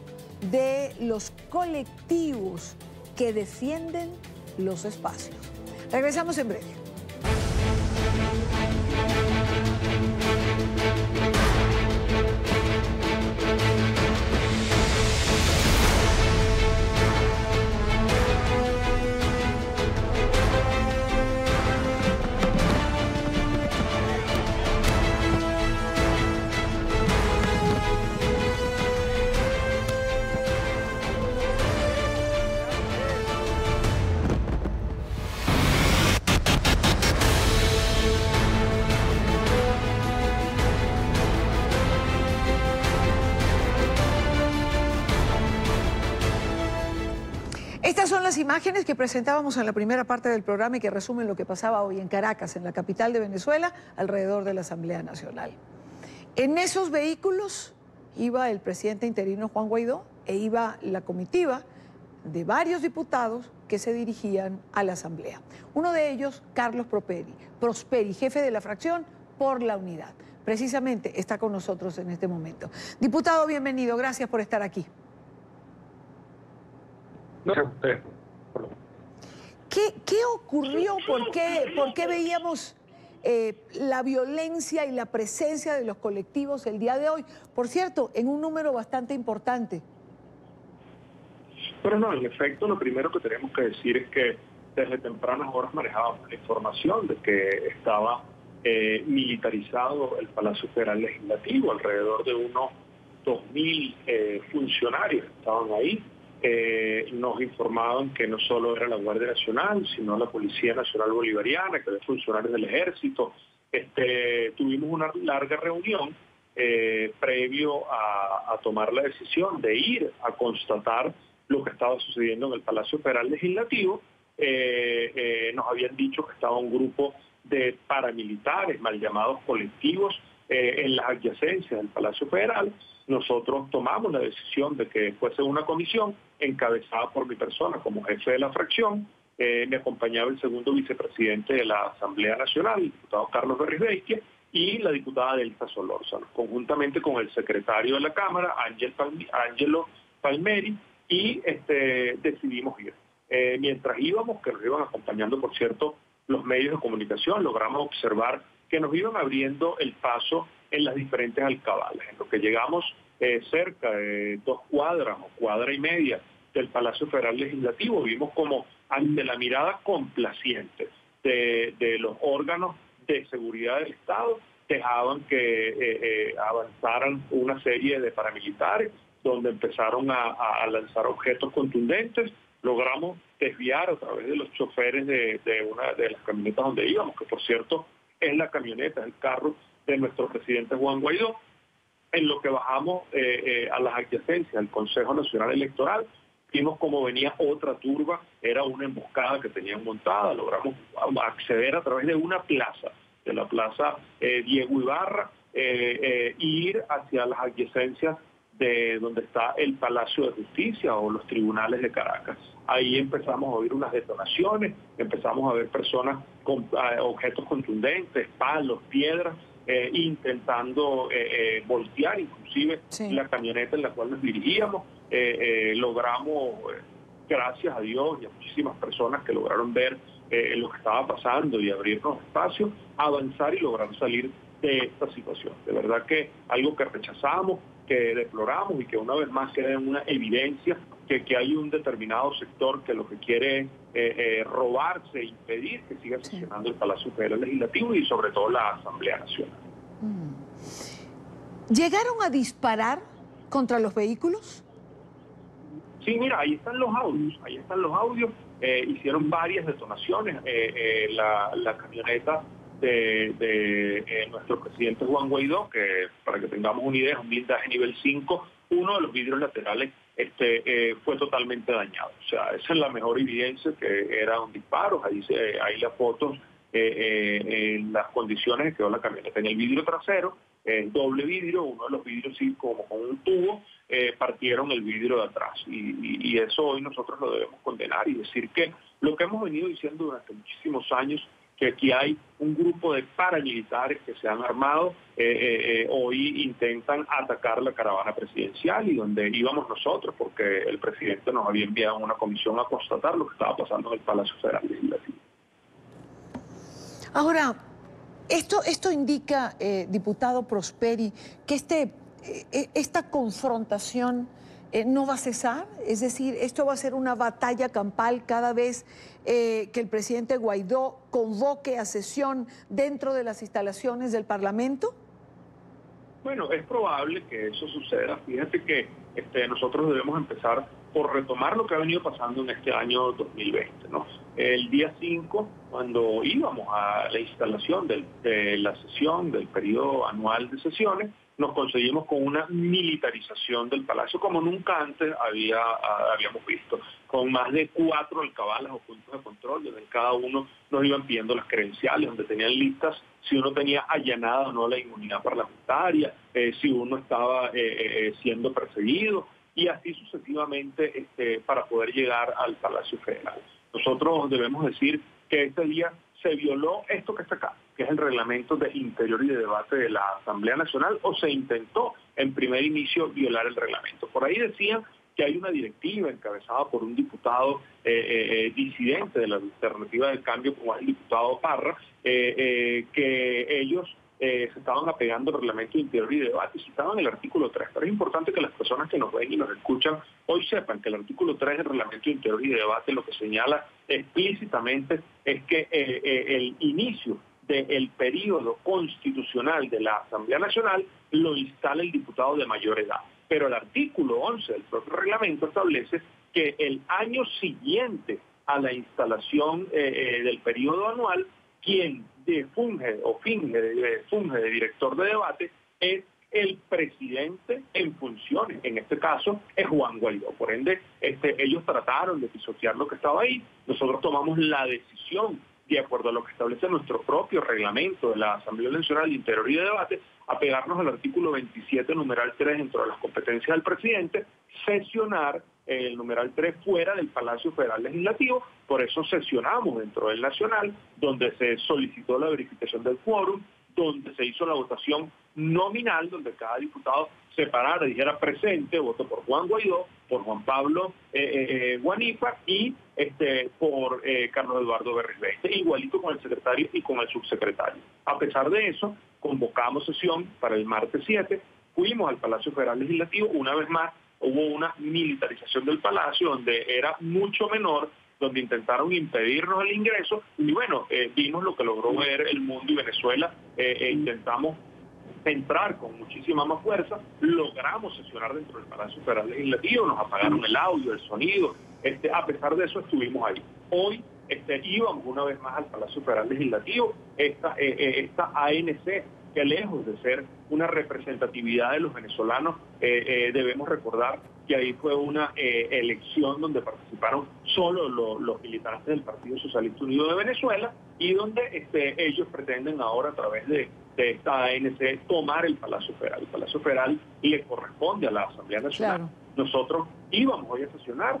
de los colectivos que defienden los espacios. Regresamos en breve. Estas son las imágenes que presentábamos en la primera parte del programa y que resumen lo que pasaba hoy en Caracas, en la capital de Venezuela, alrededor de la Asamblea Nacional. En esos vehículos iba el presidente interino Juan Guaidó e iba la comitiva de varios diputados que se dirigían a la Asamblea. Uno de ellos, Carlos Prosperi, jefe de la fracción Por la Unidad. Precisamente está con nosotros en este momento. Diputado, bienvenido. Gracias por estar aquí. ¿Qué ocurrió? ¿Por qué veíamos la violencia y la presencia de los colectivos el día de hoy? Por cierto, en un número bastante importante. Pero no, en efecto, lo primero que tenemos que decir es que desde tempranas horas manejábamos la información de que estaba militarizado el Palacio Federal Legislativo. Alrededor de unos 2.000 funcionarios estaban ahí. Nos informaban que no solo era la Guardia Nacional, sino la Policía Nacional Bolivariana, que había funcionarios del Ejército. Tuvimos una larga reunión previo a tomar la decisión de ir a constatar lo que estaba sucediendo en el Palacio Federal Legislativo. Nos habían dicho que estaba un grupo de paramilitares, mal llamados colectivos, en las adyacencias del Palacio Federal. Nosotros tomamos la decisión de que fuese una comisión encabezada por mi persona como jefe de la fracción. Me acompañaba el segundo vicepresidente de la Asamblea Nacional, el diputado Carlos Berrisbeitia, y la diputada Delta Solórzano, conjuntamente con el secretario de la Cámara, Ángelo Palmeri, y decidimos ir. Mientras íbamos, que nos iban acompañando, por cierto, los medios de comunicación, logramos observar que nos iban abriendo el paso en las diferentes alcabales. En lo que llegamos cerca de 2 cuadras o cuadra y media del Palacio Federal Legislativo, vimos como ante la mirada complaciente de los órganos de seguridad del Estado, dejaban que avanzaran una serie de paramilitares, donde empezaron a lanzar objetos contundentes. Logramos desviar a través de los choferes de una de las camionetas donde íbamos, que por cierto es la camioneta, el carro de nuestro presidente Juan Guaidó. En lo que bajamos a las adyacencias del Consejo Nacional Electoral, vimos cómo venía otra turba, era una emboscada que tenían montada. Logramos acceder a través de una plaza, de la plaza Diego Ibarra, ir hacia las adyacencias de donde está el Palacio de Justicia o los tribunales de Caracas. Ahí empezamos a oír unas detonaciones, empezamos a ver personas con objetos contundentes, palos, piedras, intentando voltear inclusive la camioneta en la cual nos dirigíamos. Logramos, gracias a Dios y a muchísimas personas que lograron ver lo que estaba pasando y abrirnos espacio, avanzar y lograr salir de esta situación. De verdad que algo que rechazamos, que deploramos y que una vez más queda en una evidencia que hay un determinado sector que lo que quiere es robarse e impedir que siga sesionando el Palacio Federal Legislativo y sobre todo la Asamblea Nacional. ¿Llegaron a disparar contra los vehículos? Sí, mira, ahí están los audios, hicieron varias detonaciones. La camioneta de nuestro presidente Juan Guaidó, que para que tengamos una idea es un blindaje nivel 5, uno de los vidrios laterales fue totalmente dañado. O sea, esa es la mejor evidencia que era un disparo. Ahí las fotos, en las condiciones que quedó la camioneta. En el vidrio trasero, doble vidrio, uno de los vidrios sí como con un tubo, partieron el vidrio de atrás. Y eso hoy nosotros lo debemos condenar y decir que lo que hemos venido diciendo durante muchísimos años, que aquí hay un grupo de paramilitares que se han armado, hoy intentan atacar la caravana presidencial y donde íbamos nosotros, porque el presidente nos había enviado una comisión a constatar lo que estaba pasando en el Palacio Federal Legislativo. Ahora, esto indica, diputado Prosperi, que esta confrontación no va a cesar, es decir, esto va a ser una batalla campal cada vez que el presidente Guaidó convoque a sesión dentro de las instalaciones del Parlamento. Bueno, es probable que eso suceda. Fíjate que nosotros debemos empezar por retomar lo que ha venido pasando en este año 2020, ¿no? El día 5, cuando íbamos a la instalación de la sesión, del periodo anual de sesiones, nos conseguimos con una militarización del Palacio como nunca antes habíamos visto, con más de 4 alcabalas o puntos de control, donde en cada uno nos iban pidiendo las credenciales, donde tenían listas si uno tenía allanada o no la inmunidad parlamentaria, si uno estaba siendo perseguido, y así sucesivamente para poder llegar al Palacio Federal. Nosotros debemos decir que este día se violó esto que está acá, que es el reglamento de interior y de debate de la Asamblea Nacional, o se intentó en primer inicio violar el reglamento. Por ahí decían que hay una directiva encabezada por un diputado disidente de la Alternativa del Cambio, como es el diputado Parra, que ellos se estaban apegando al reglamento de interior y de debate y citaban el artículo 3. Pero es importante que las personas que nos ven y nos escuchan hoy sepan que el artículo 3 del reglamento de interior y de debate lo que señala explícitamente es que el inicio del periodo constitucional de la Asamblea Nacional lo instala el diputado de mayor edad. Pero el artículo 11 del propio reglamento establece que el año siguiente a la instalación del periodo anual, quien funge de director de debate es el presidente en funciones. En este caso es Juan Guaidó. Por ende, ellos trataron de pisotear lo que estaba ahí. Nosotros tomamos la decisión, de acuerdo a lo que establece nuestro propio reglamento de la Asamblea Nacional de Interior y de Debate, apegarnos al artículo 27, numeral 3, dentro de las competencias del presidente, sesionar el numeral 3 fuera del Palacio Federal Legislativo. Por eso sesionamos dentro del Nacional, donde se solicitó la verificación del quórum, donde se hizo la votación nominal, donde cada diputado se parara, dijera presente, voto por Juan Guaidó, por Juan Pablo Guanipa y por Carlos Eduardo Berrizbeite, igualito con el secretario y con el subsecretario. A pesar de eso, convocamos sesión para el martes 7, fuimos al Palacio Federal Legislativo, una vez más hubo una militarización del Palacio donde era mucho menor, donde intentaron impedirnos el ingreso, y bueno, vimos lo que logró ver el mundo y Venezuela, intentamos entrar con muchísima más fuerza, logramos sesionar dentro del Palacio Federal Legislativo, nos apagaron el audio, el sonido, a pesar de eso estuvimos ahí. Hoy íbamos una vez más al Palacio Federal Legislativo, esta ANC, que lejos de ser una representatividad de los venezolanos, debemos recordar que ahí fue una elección donde participaron solo los militantes del Partido Socialista Unido de Venezuela y donde ellos pretenden ahora a través de esta ANC tomar el Palacio Federal. El Palacio Federal le corresponde a la Asamblea Nacional. Claro. Nosotros íbamos hoy a sesionar,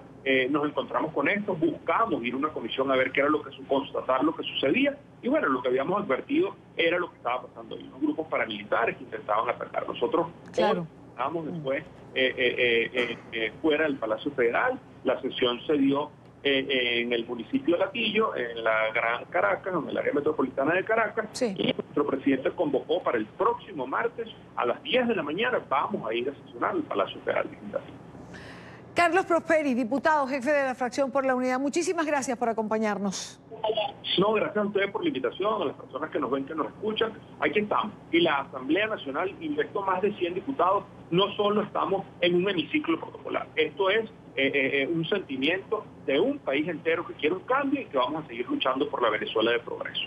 nos encontramos con esto, buscamos ir a una comisión a ver qué era constatar lo que sucedía, y bueno, lo que habíamos advertido era lo que estaba pasando ahí, unos grupos paramilitares que intentaban atacar. Nosotros estábamos después fuera del Palacio Federal, la sesión se dio en el municipio de Latillo, en la Gran Caracas, en el área metropolitana de Caracas, y nuestro presidente convocó para el próximo martes a las 10 de la mañana, vamos a ir a sesionar al Palacio Federal Legislativo. Carlos Prosperi, diputado, jefe de la fracción por la Unidad, muchísimas gracias por acompañarnos. No, gracias a ustedes por la invitación, a las personas que nos ven, que nos escuchan. Aquí estamos. Y la Asamblea Nacional, y esto más de 100 diputados, no solo estamos en un hemiciclo protocolar. Esto es un sentimiento de un país entero que quiere un cambio y que vamos a seguir luchando por la Venezuela de progreso.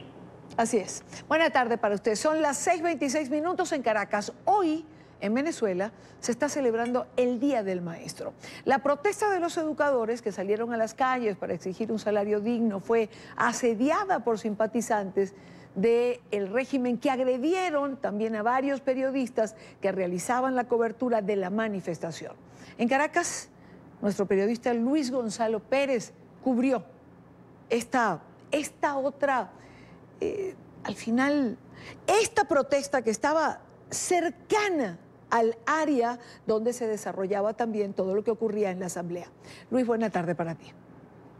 Así es. Buena tarde para usted. Son las 6:26 en Caracas. Hoy en Venezuela se está celebrando el Día del Maestro. La protesta de los educadores que salieron a las calles para exigir un salario digno fue asediada por simpatizantes del régimen que agredieron también a varios periodistas que realizaban la cobertura de la manifestación. En Caracas, nuestro periodista Luis Gonzalo Pérez cubrió esta otra, al final, esta protesta que estaba cercana al área donde se desarrollaba también todo lo que ocurría en la asamblea. Luis, buena tarde para ti.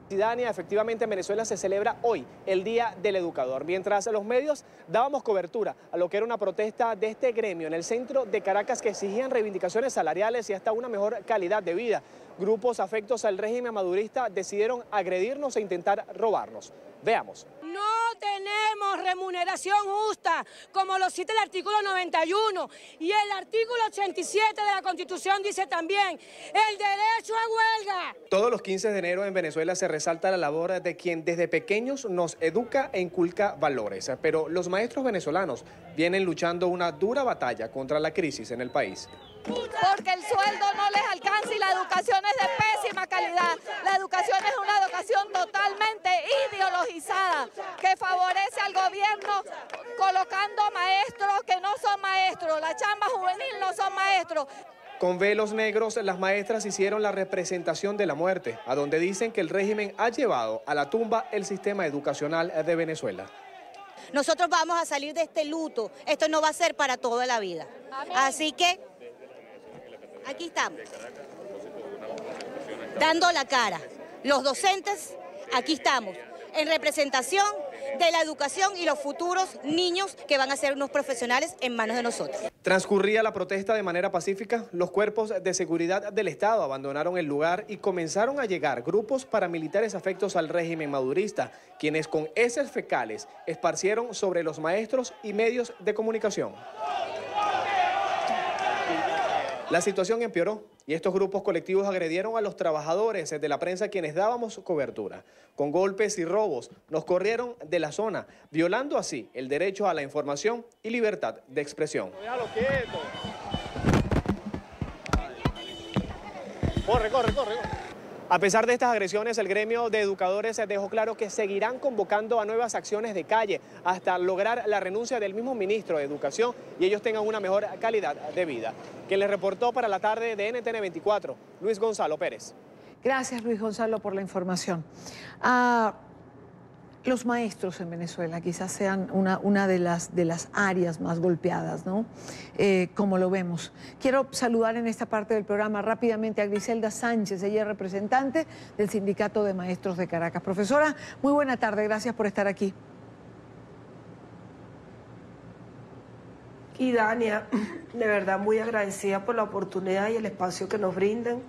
Dania, efectivamente en Venezuela se celebra hoy el Día del Educador. Mientras los medios dábamos cobertura a lo que era una protesta de este gremio en el centro de Caracas que exigían reivindicaciones salariales y hasta una mejor calidad de vida, grupos afectos al régimen madurista decidieron agredirnos e intentar robarnos. Veamos. No tenemos remuneración justa, como lo cita el artículo 91 y el artículo 87 de la Constitución dice también el derecho a huelga. Todos los 15 de enero en Venezuela se resalta la labor de quien desde pequeños nos educa e inculca valores, pero los maestros venezolanos vienen luchando una dura batalla contra la crisis en el país. Porque el sueldo no les alcanza y la educación es de pésima calidad. La educación es una educación totalmente ideologizada que favorece al gobierno colocando maestros que no son maestros. La chamba juvenil no son maestros. Con velos negros, las maestras hicieron la representación de la muerte, a donde dicen que el régimen ha llevado a la tumba el sistema educacional de Venezuela. Nosotros vamos a salir de este luto. Esto no va a ser para toda la vida. Así que aquí estamos, dando la cara. Los docentes, aquí estamos, en representación de la educación y los futuros niños que van a ser unos profesionales en manos de nosotros. Transcurría la protesta de manera pacífica, los cuerpos de seguridad del Estado abandonaron el lugar y comenzaron a llegar grupos paramilitares afectos al régimen madurista, quienes con heces fecales esparcieron sobre los maestros y medios de comunicación. La situación empeoró y estos grupos colectivos agredieron a los trabajadores de la prensa quienes dábamos cobertura. Con golpes y robos nos corrieron de la zona, violando así el derecho a la información y libertad de expresión. Déjalo quieto. Corre. A pesar de estas agresiones, el gremio de educadores dejó claro que seguirán convocando a nuevas acciones de calle hasta lograr la renuncia del mismo ministro de Educación y ellos tengan una mejor calidad de vida. Quien les reportó para la tarde de NTN 24, Luis Gonzalo Pérez. Gracias, Luis Gonzalo, por la información. Los maestros en Venezuela quizás sean una de las áreas más golpeadas, ¿no? Como lo vemos. Quiero saludar en esta parte del programa rápidamente a Griselda Sánchez, ella es representante del Sindicato de Maestros de Caracas. Profesora, muy buena tarde, gracias por estar aquí. Y Dania, de verdad muy agradecida por la oportunidad y el espacio que nos brindan.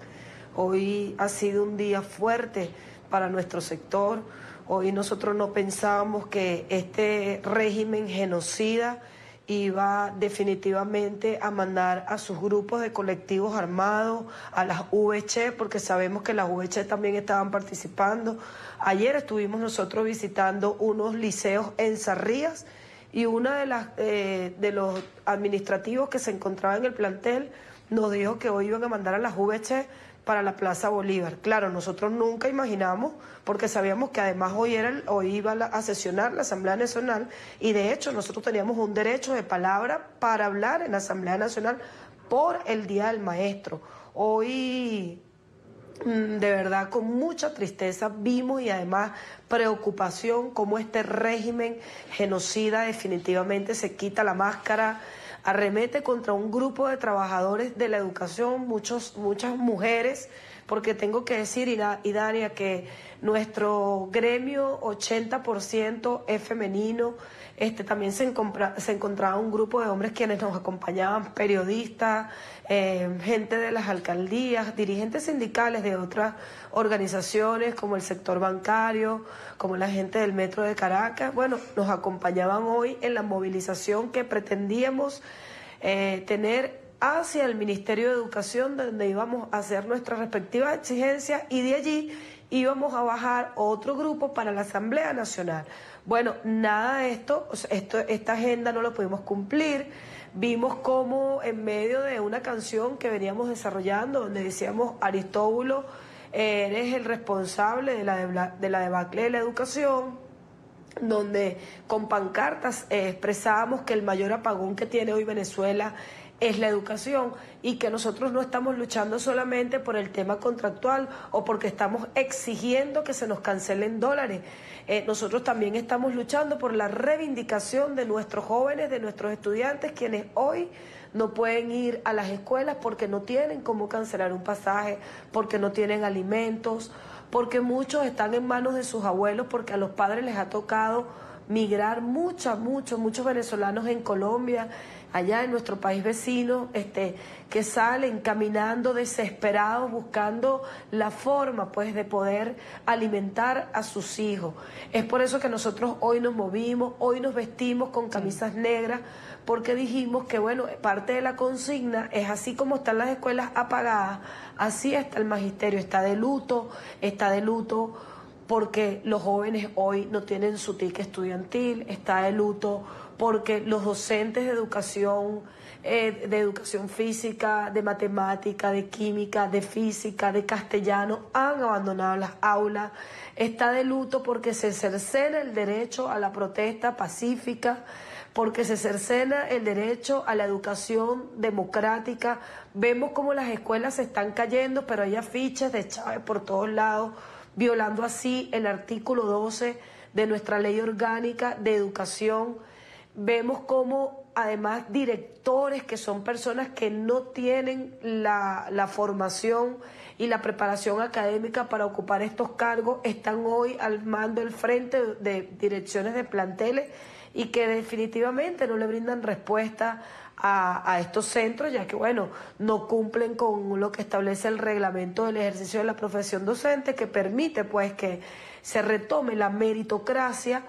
Hoy ha sido un día fuerte para nuestro sector. Hoy nosotros no pensábamos que este régimen genocida iba definitivamente a mandar a sus grupos de colectivos armados, a las VC, porque sabemos que las VC también estaban participando. Ayer estuvimos nosotros visitando unos liceos en Sarrías y una de los administrativos que se encontraba en el plantel nos dijo que hoy iban a mandar a las VC para la Plaza Bolívar. Claro, nosotros nunca imaginamos, porque sabíamos que además hoy iba a sesionar la Asamblea Nacional y de hecho nosotros teníamos un derecho de palabra para hablar en la Asamblea Nacional por el Día del Maestro. Hoy, de verdad, con mucha tristeza vimos y además preocupación cómo este régimen genocida definitivamente se quita la máscara, arremete contra un grupo de trabajadores de la educación, muchas mujeres, porque tengo que decir, y Dania, que nuestro gremio 80% es femenino. También se encontraba un grupo de hombres quienes nos acompañaban, periodistas, gente de las alcaldías, dirigentes sindicales de otras organizaciones como el sector bancario, como la gente del Metro de Caracas. Bueno, nos acompañaban hoy en la movilización que pretendíamos tener hacia el Ministerio de Educación, donde íbamos a hacer nuestras respectivas exigencias y de allí íbamos a bajar otro grupo para la Asamblea Nacional. Bueno, nada de esto, o sea, esta agenda no lo pudimos cumplir. Vimos cómo en medio de una canción que veníamos desarrollando, donde decíamos, Aristóbulo, eres el responsable de la debacle de la educación, donde con pancartas expresábamos que el mayor apagón que tiene hoy Venezuela es la educación y que nosotros no estamos luchando solamente por el tema contractual o porque estamos exigiendo que se nos cancelen dólares. Nosotros también estamos luchando por la reivindicación de nuestros jóvenes, de nuestros estudiantes, quienes hoy no pueden ir a las escuelas porque no tienen cómo cancelar un pasaje, porque no tienen alimentos, porque muchos están en manos de sus abuelos, porque a los padres les ha tocado migrar muchos venezolanos en Colombia, allá en nuestro país vecino, que salen caminando desesperados buscando la forma pues de poder alimentar a sus hijos. Es por eso que nosotros hoy nos movimos, hoy nos vestimos con camisas negras, porque dijimos que bueno, parte de la consigna es así como están las escuelas apagadas, así está el magisterio, está de luto porque los jóvenes hoy no tienen su ticket estudiantil, está de luto porque los docentes de educación física, de matemática, de química, de física, de castellano, han abandonado las aulas, está de luto porque se cercena el derecho a la protesta pacífica, porque se cercena el derecho a la educación democrática. Vemos cómo las escuelas se están cayendo, pero hay afiches de Chávez por todos lados, violando así el artículo 12 de nuestra ley orgánica de educación. Vemos cómo además directores, que son personas que no tienen la formación y la preparación académica para ocupar estos cargos, están hoy al mando del frente de direcciones de planteles y que definitivamente no le brindan respuesta a estos centros, ya que bueno, no cumplen con lo que establece el reglamento del ejercicio de la profesión docente, que permite pues que se retome la meritocracia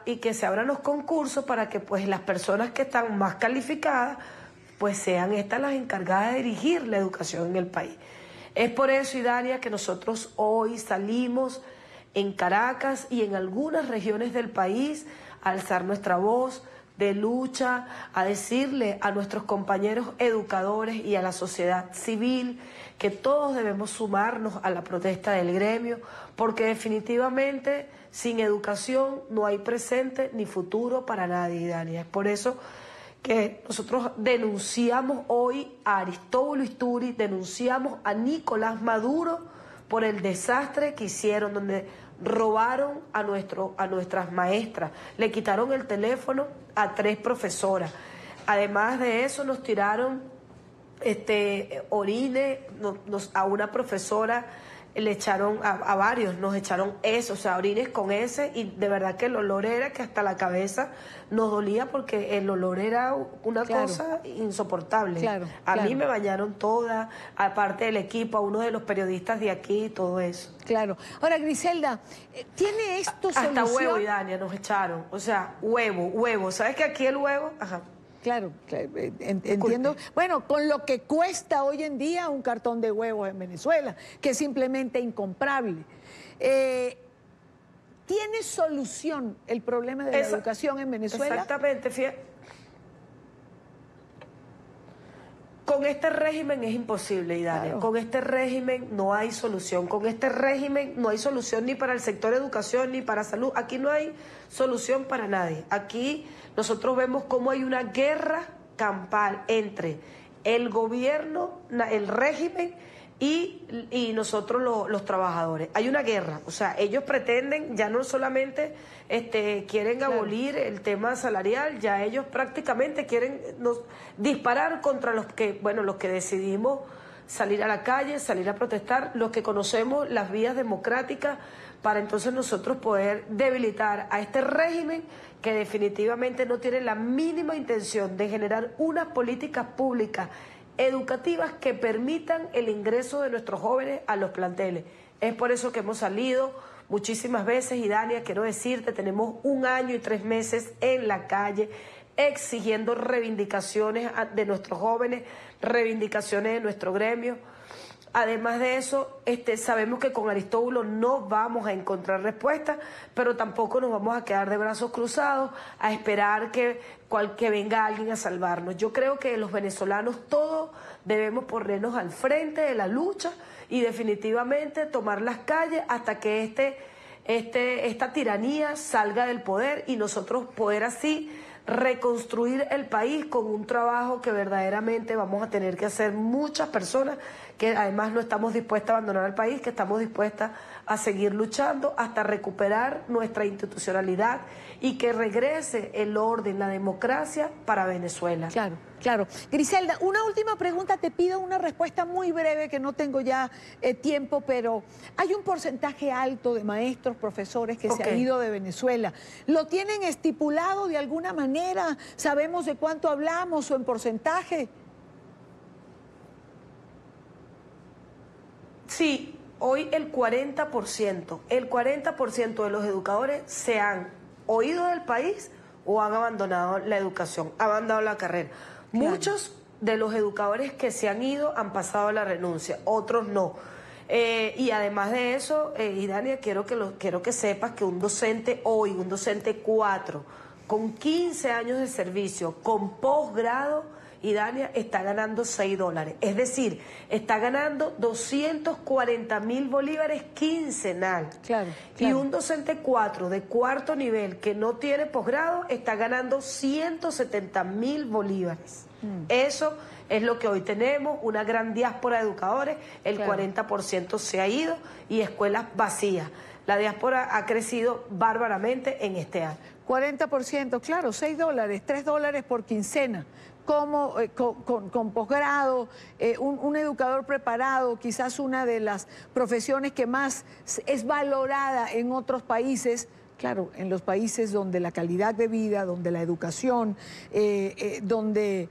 y que se abran los concursos para que pues las personas que están más calificadas pues sean estas las encargadas de dirigir la educación en el país. Es por eso, Idania, que nosotros hoy salimos en Caracas y en algunas regiones del país a alzar nuestra voz de lucha, a decirle a nuestros compañeros educadores y a la sociedad civil que todos debemos sumarnos a la protesta del gremio, porque definitivamente sin educación no hay presente ni futuro para nadie, Dani. Es por eso que nosotros denunciamos hoy a Aristóbulo Isturi, denunciamos a Nicolás Maduro por el desastre que hicieron, donde robaron a nuestras maestras, le quitaron el teléfono a 3 profesoras. Además de eso nos tiraron orines, a una profesora le echaron, a varios nos echaron eso, o sea, orines con ese, y de verdad que el olor era que hasta la cabeza nos dolía porque el olor era una cosa insoportable. A mí me bañaron toda, aparte del equipo, a uno de los periodistas de aquí, todo eso. Claro. Ahora, Griselda, ¿tiene esto solución? Hasta huevo, Idania, nos echaron, o sea, huevo. ¿Sabes que aquí el huevo? Ajá. Claro, entiendo. Bueno, con lo que cuesta hoy en día un cartón de huevos en Venezuela, que es simplemente incomparable. ¿Tiene solución el problema de la educación en Venezuela? Exactamente, fíjate. Con este régimen es imposible, Idania. Claro. Con este régimen no hay solución. Con este régimen no hay solución ni para el sector educación ni para salud. Aquí no hay solución para nadie. Aquí nosotros vemos cómo hay una guerra campal entre el gobierno, el régimen y nosotros los trabajadores. Hay una guerra, o sea, ellos pretenden, ya no solamente quieren abolir el tema salarial, ya ellos prácticamente quieren disparar contra los que decidimos salir a la calle, salir a protestar, los que conocemos las vías democráticas, para entonces nosotros poder debilitar a este régimen que definitivamente no tiene la mínima intención de generar unas políticas públicas educativas que permitan el ingreso de nuestros jóvenes a los planteles. Es por eso que hemos salido muchísimas veces, y Dania, quiero decirte, tenemos 1 año y 3 meses en la calle exigiendo reivindicaciones de nuestros jóvenes, reivindicaciones de nuestro gremio. Además de eso, sabemos que con Aristóbulo no vamos a encontrar respuesta, pero tampoco nos vamos a quedar de brazos cruzados a esperar que venga alguien a salvarnos. Yo creo que los venezolanos todos debemos ponernos al frente de la lucha y definitivamente tomar las calles hasta que esta tiranía salga del poder y nosotros poder así reconstruir el país con un trabajo que verdaderamente vamos a tener que hacer muchas personas, que además no estamos dispuestas a abandonar el país, que estamos dispuestas a seguir luchando hasta recuperar nuestra institucionalidad y que regrese el orden, la democracia para Venezuela. Claro, claro. Griselda, una última pregunta, te pido una respuesta muy breve, que no tengo ya tiempo, pero hay un porcentaje alto de maestros, profesores que se ha ido de Venezuela. ¿Lo tienen estipulado de alguna manera? ¿Sabemos de cuánto hablamos o en porcentaje? Sí, hoy el 40% de los educadores se han oído del país o han abandonado la educación, han abandonado la carrera. Claro. Muchos de los educadores que se han ido han pasado la renuncia, otros no. Y además de eso, Idania, quiero que sepas que un docente hoy, un docente 4, con 15 años de servicio, con posgrado, Idania, está ganando $6. Es decir, está ganando 240.000 bolívares quincenal. Claro, claro. Y un docente 4 de cuarto nivel que no tiene posgrado está ganando 170.000 bolívares. Eso es lo que hoy tenemos, una gran diáspora de educadores, el 40% se ha ido y escuelas vacías. La diáspora ha crecido bárbaramente en este año. 40%, claro, $6, $3 por quincena. Como con posgrado, un educador preparado, quizás una de las profesiones que más es valorada en otros países. Claro, en los países donde la calidad de vida, donde la educación, donde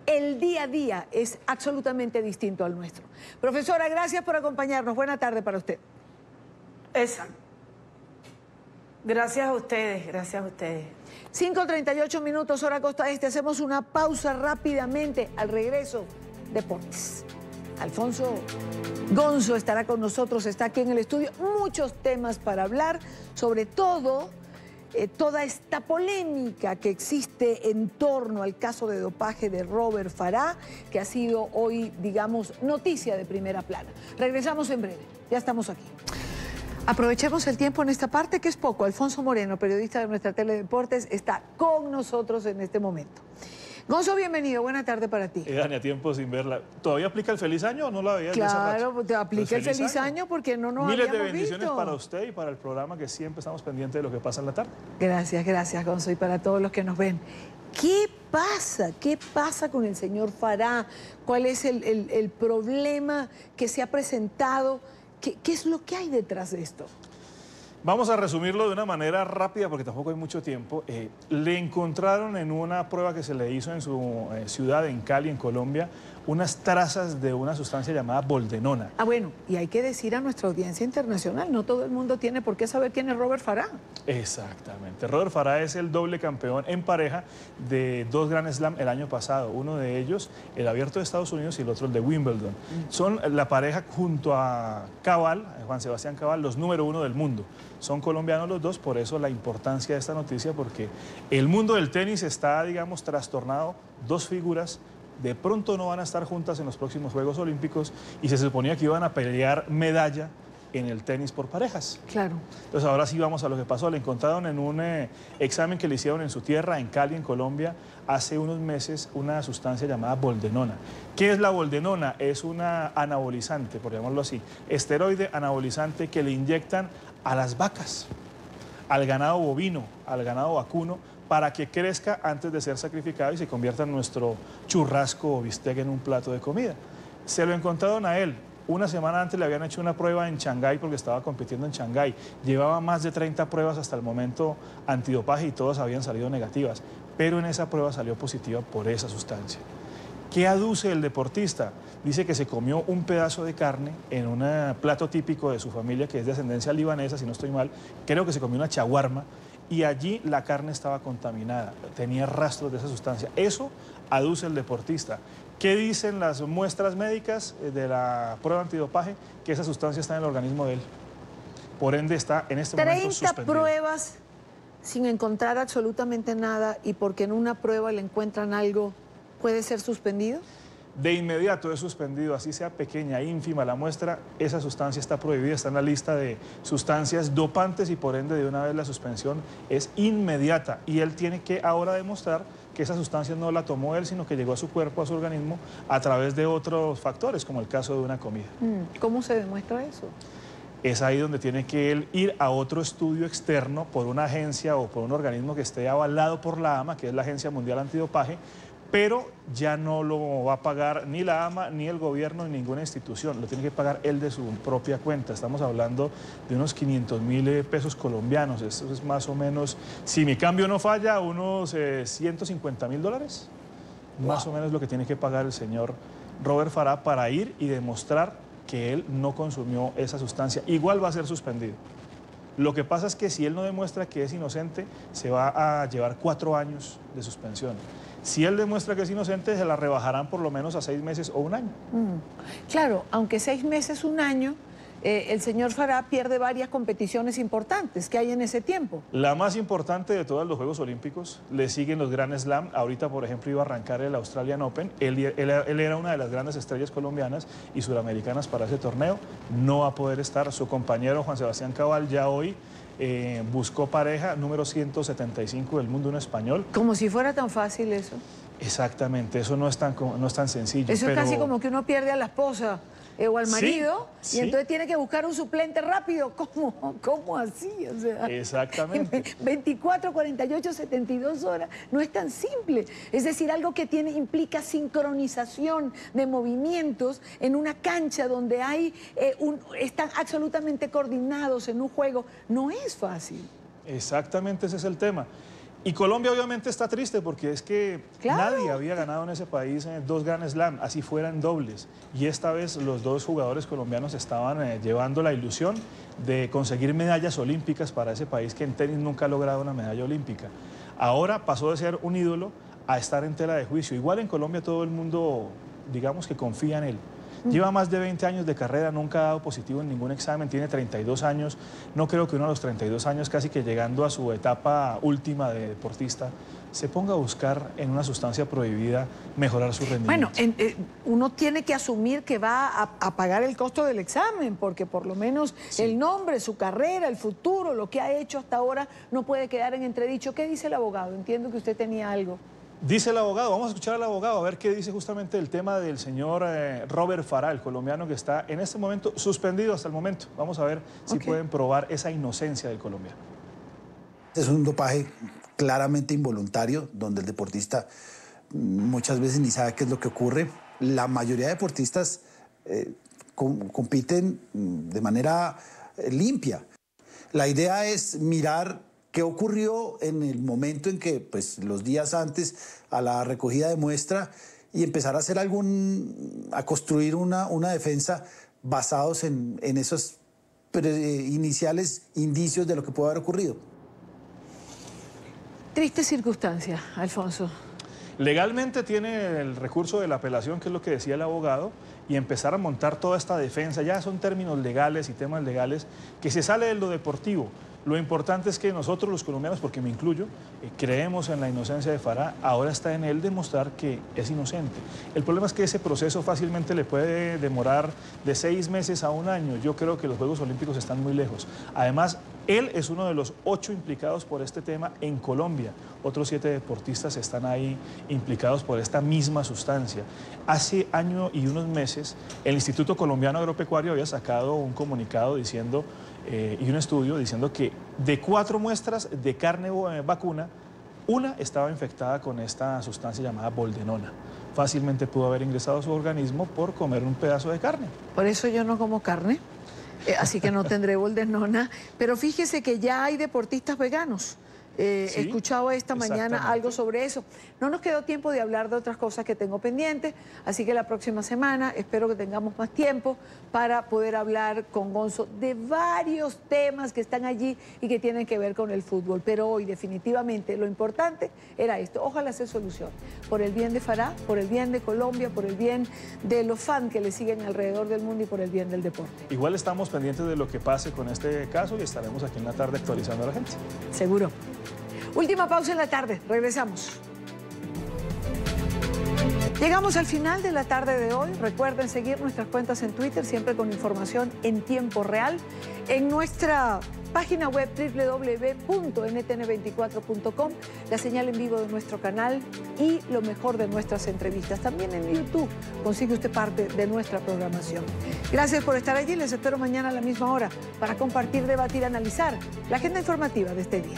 el día a día es absolutamente distinto al nuestro. Profesora, gracias por acompañarnos. Buena tarde para usted. Exacto. Gracias a ustedes, gracias a ustedes. 5:38 minutos, hora Costa Este. Hacemos una pausa rápidamente. Al regreso, deportes. Alfonso Gonzo estará con nosotros, está aquí en el estudio. Muchos temas para hablar, sobre todo toda esta polémica que existe en torno al caso de dopaje de Robert Farah, que ha sido hoy, digamos, noticia de primera plana. Regresamos en breve, ya estamos aquí. Aprovechemos el tiempo en esta parte, que es poco. Alfonso Moreno, periodista de nuestra Teledeportes, está con nosotros en este momento. Gonzo, bienvenido. Buena tarde para ti. Dani, tiempo sin verla. ¿Todavía aplica el feliz año o no la veías? Claro, te aplica el feliz año porque no nos Miles habíamos de bendiciones visto. para usted y para el programa, que siempre estamos pendientes de lo que pasa en la tarde. Gracias, gracias, Gonzo, y para todos los que nos ven. ¿Qué pasa? ¿Qué pasa con el señor Farah? ¿Cuál es el problema que se ha presentado? ¿Qué es lo que hay detrás de esto? Vamos a resumirlo de una manera rápida porque tampoco hay mucho tiempo. Le encontraron en una prueba que se le hizo en su ciudad, en Cali, en Colombia, unas trazas de una sustancia llamada boldenona. Ah, bueno, y hay que decir a nuestra audiencia internacional, no todo el mundo tiene por qué saber quién es Robert Farah. Exactamente. Robert Farah es el doble campeón en pareja de 2 Grand Slam el año pasado. Uno de ellos, el Abierto de Estados Unidos, y el otro el de Wimbledon. Son la pareja junto a Cabal, Juan Sebastián Cabal, los número 1 del mundo. Son colombianos los dos, por eso la importancia de esta noticia, porque el mundo del tenis está, digamos, trastornado. 2 figuras de pronto no van a estar juntas en los próximos Juegos Olímpicos y se suponía que iban a pelear medalla en el tenis por parejas. Claro. Entonces ahora sí vamos a lo que pasó. Le encontraron en un examen que le hicieron en su tierra, en Cali, en Colombia, hace unos meses, una sustancia llamada boldenona. ¿Qué es la boldenona? Es una anabolizante, por llamarlo así, esteroide anabolizante que le inyectan a las vacas, al ganado bovino, al ganado vacuno, para que crezca antes de ser sacrificado y se convierta en nuestro churrasco o bistec en un plato de comida. Se lo encontraron a él. Una semana antes le habían hecho una prueba en Shanghái porque estaba compitiendo en Shanghái. Llevaba más de 30 pruebas hasta el momento antidopaje y todas habían salido negativas. Pero en esa prueba salió positiva por esa sustancia. ¿Qué aduce el deportista? Dice que se comió un pedazo de carne en un plato típico de su familia, que es de ascendencia libanesa, si no estoy mal. Creo que se comió una shawarma y allí la carne estaba contaminada, tenía rastros de esa sustancia. Eso aduce el deportista. ¿Qué dicen las muestras médicas de la prueba antidopaje? Que esa sustancia está en el organismo de él. Por ende está en este momento 30 suspendido. pruebas sin encontrar absolutamente nada y porque en una prueba le encuentran algo, ¿puede ser suspendido? De inmediato es suspendido, así sea pequeña, ínfima la muestra, esa sustancia está prohibida, está en la lista de sustancias dopantes y por ende de una vez la suspensión es inmediata. Y él tiene que ahora demostrar que esa sustancia no la tomó él, sino que llegó a su cuerpo, a su organismo, a través de otros factores, como el caso de una comida. ¿Cómo se demuestra eso? Es ahí donde tiene que él ir a otro estudio externo por una agencia o por un organismo que esté avalado por la AMA, que es la Agencia Mundial Antidopaje, pero ya no lo va a pagar ni la AMA, ni el gobierno, ni ninguna institución. Lo tiene que pagar él de su propia cuenta. Estamos hablando de unos 500.000 pesos colombianos. Eso es más o menos, si mi cambio no falla, unos 150.000 dólares. Más o menos lo que tiene que pagar el señor Robert Farah para ir y demostrar que él no consumió esa sustancia. Igual va a ser suspendido. Lo que pasa es que si él no demuestra que es inocente, se va a llevar 4 años de suspensión. Si él demuestra que es inocente, se la rebajarán por lo menos a 6 meses o 1 año. Claro, aunque 6 meses, 1 año, el señor Farah pierde varias competiciones importantes que hay en ese tiempo. La más importante de todos los Juegos Olímpicos, le siguen los Grand Slam. Ahorita, por ejemplo, iba a arrancar el Australian Open. Él era una de las grandes estrellas colombianas y suramericanas para ese torneo. No va a poder estar. Su compañero Juan Sebastián Cabal ya hoy buscó pareja, número 175 del mundo, un español. Como si fuera tan fácil eso. Exactamente, eso no es tan sencillo. Eso es casi como que uno pierde a la esposa o al marido, sí, y entonces tiene que buscar un suplente rápido. ¿Cómo así? O sea, exactamente. 24, 48, 72 horas. No es tan simple. Es decir, algo que implica sincronización de movimientos en una cancha donde están absolutamente coordinados en un juego. No es fácil. Exactamente, ese es el tema. Y Colombia obviamente está triste porque es que nadie había ganado en ese país 2 Grand Slam, así fueran dobles. Y esta vez los 2 jugadores colombianos estaban llevando la ilusión de conseguir medallas olímpicas para ese país que en tenis nunca ha logrado una medalla olímpica. Ahora pasó de ser un ídolo a estar en tela de juicio. Igual en Colombia todo el mundo, digamos que confía en él. Lleva más de 20 años de carrera, nunca ha dado positivo en ningún examen, tiene 32 años. No creo que uno a los 32 años, casi que llegando a su etapa última de deportista, se ponga a buscar en una sustancia prohibida mejorar su rendimiento. Bueno, uno tiene que asumir que va a pagar el costo del examen, porque por lo menos el nombre, su carrera, el futuro, lo que ha hecho hasta ahora no puede quedar en entredicho. ¿Qué dice el abogado? Entiendo que usted tenía algo. Dice el abogado, vamos a escuchar al abogado a ver qué dice justamente el tema del señor Robert Farah, el colombiano que está en este momento suspendido hasta el momento. Vamos a ver si pueden probar esa inocencia del colombiano. Es un dopaje claramente involuntario, donde el deportista muchas veces ni sabe qué es lo que ocurre. La mayoría de deportistas compiten de manera limpia. La idea es mirar qué ocurrió en el momento en que, pues, los días antes a la recogida de muestra y empezar a hacer a construir una defensa basados en esos iniciales indicios de lo que puede haber ocurrido. Triste circunstancia, Alfonso. Legalmente tiene el recurso de la apelación, que es lo que decía el abogado, y empezar a montar toda esta defensa. Ya son términos legales y temas legales que se sale de lo deportivo. Lo importante es que nosotros los colombianos, porque me incluyo, creemos en la inocencia de Farah. Ahora está en él demostrar que es inocente. El problema es que ese proceso fácilmente le puede demorar de 6 meses a 1 año. Yo creo que los Juegos Olímpicos están muy lejos. Además, él es uno de los 8 implicados por este tema en Colombia. Otros 7 deportistas están ahí implicados por esta misma sustancia. Hace año y unos meses, el Instituto Colombiano Agropecuario había sacado un comunicado diciendo, y un estudio diciendo que de 4 muestras de carne vacuna, 1 estaba infectada con esta sustancia llamada boldenona. Fácilmente pudo haber ingresado a su organismo por comer un pedazo de carne. Por eso yo no como carne, así que no tendré boldenona. Pero fíjese que ya hay deportistas veganos. He escuchado esta mañana algo sobre eso. No nos quedó tiempo de hablar de otras cosas que tengo pendientes, así que la próxima semana espero que tengamos más tiempo para poder hablar con Gonzo de varios temas que están allí y que tienen que ver con el fútbol. Pero hoy definitivamente lo importante era esto. Ojalá se solucione. Por el bien de Farah, por el bien de Colombia, por el bien de los fans que le siguen alrededor del mundo y por el bien del deporte. Igual estamos pendientes de lo que pase con este caso y estaremos aquí en la tarde actualizando a la gente. Seguro. Última pausa en la tarde, regresamos. Llegamos al final de la tarde de hoy. Recuerden seguir nuestras cuentas en Twitter, siempre con información en tiempo real. En nuestra página web www.ntn24.com, la señal en vivo de nuestro canal y lo mejor de nuestras entrevistas. También en YouTube consigue usted parte de nuestra programación. Gracias por estar allí. Les espero mañana a la misma hora para compartir, debatir, analizar la agenda informativa de este día.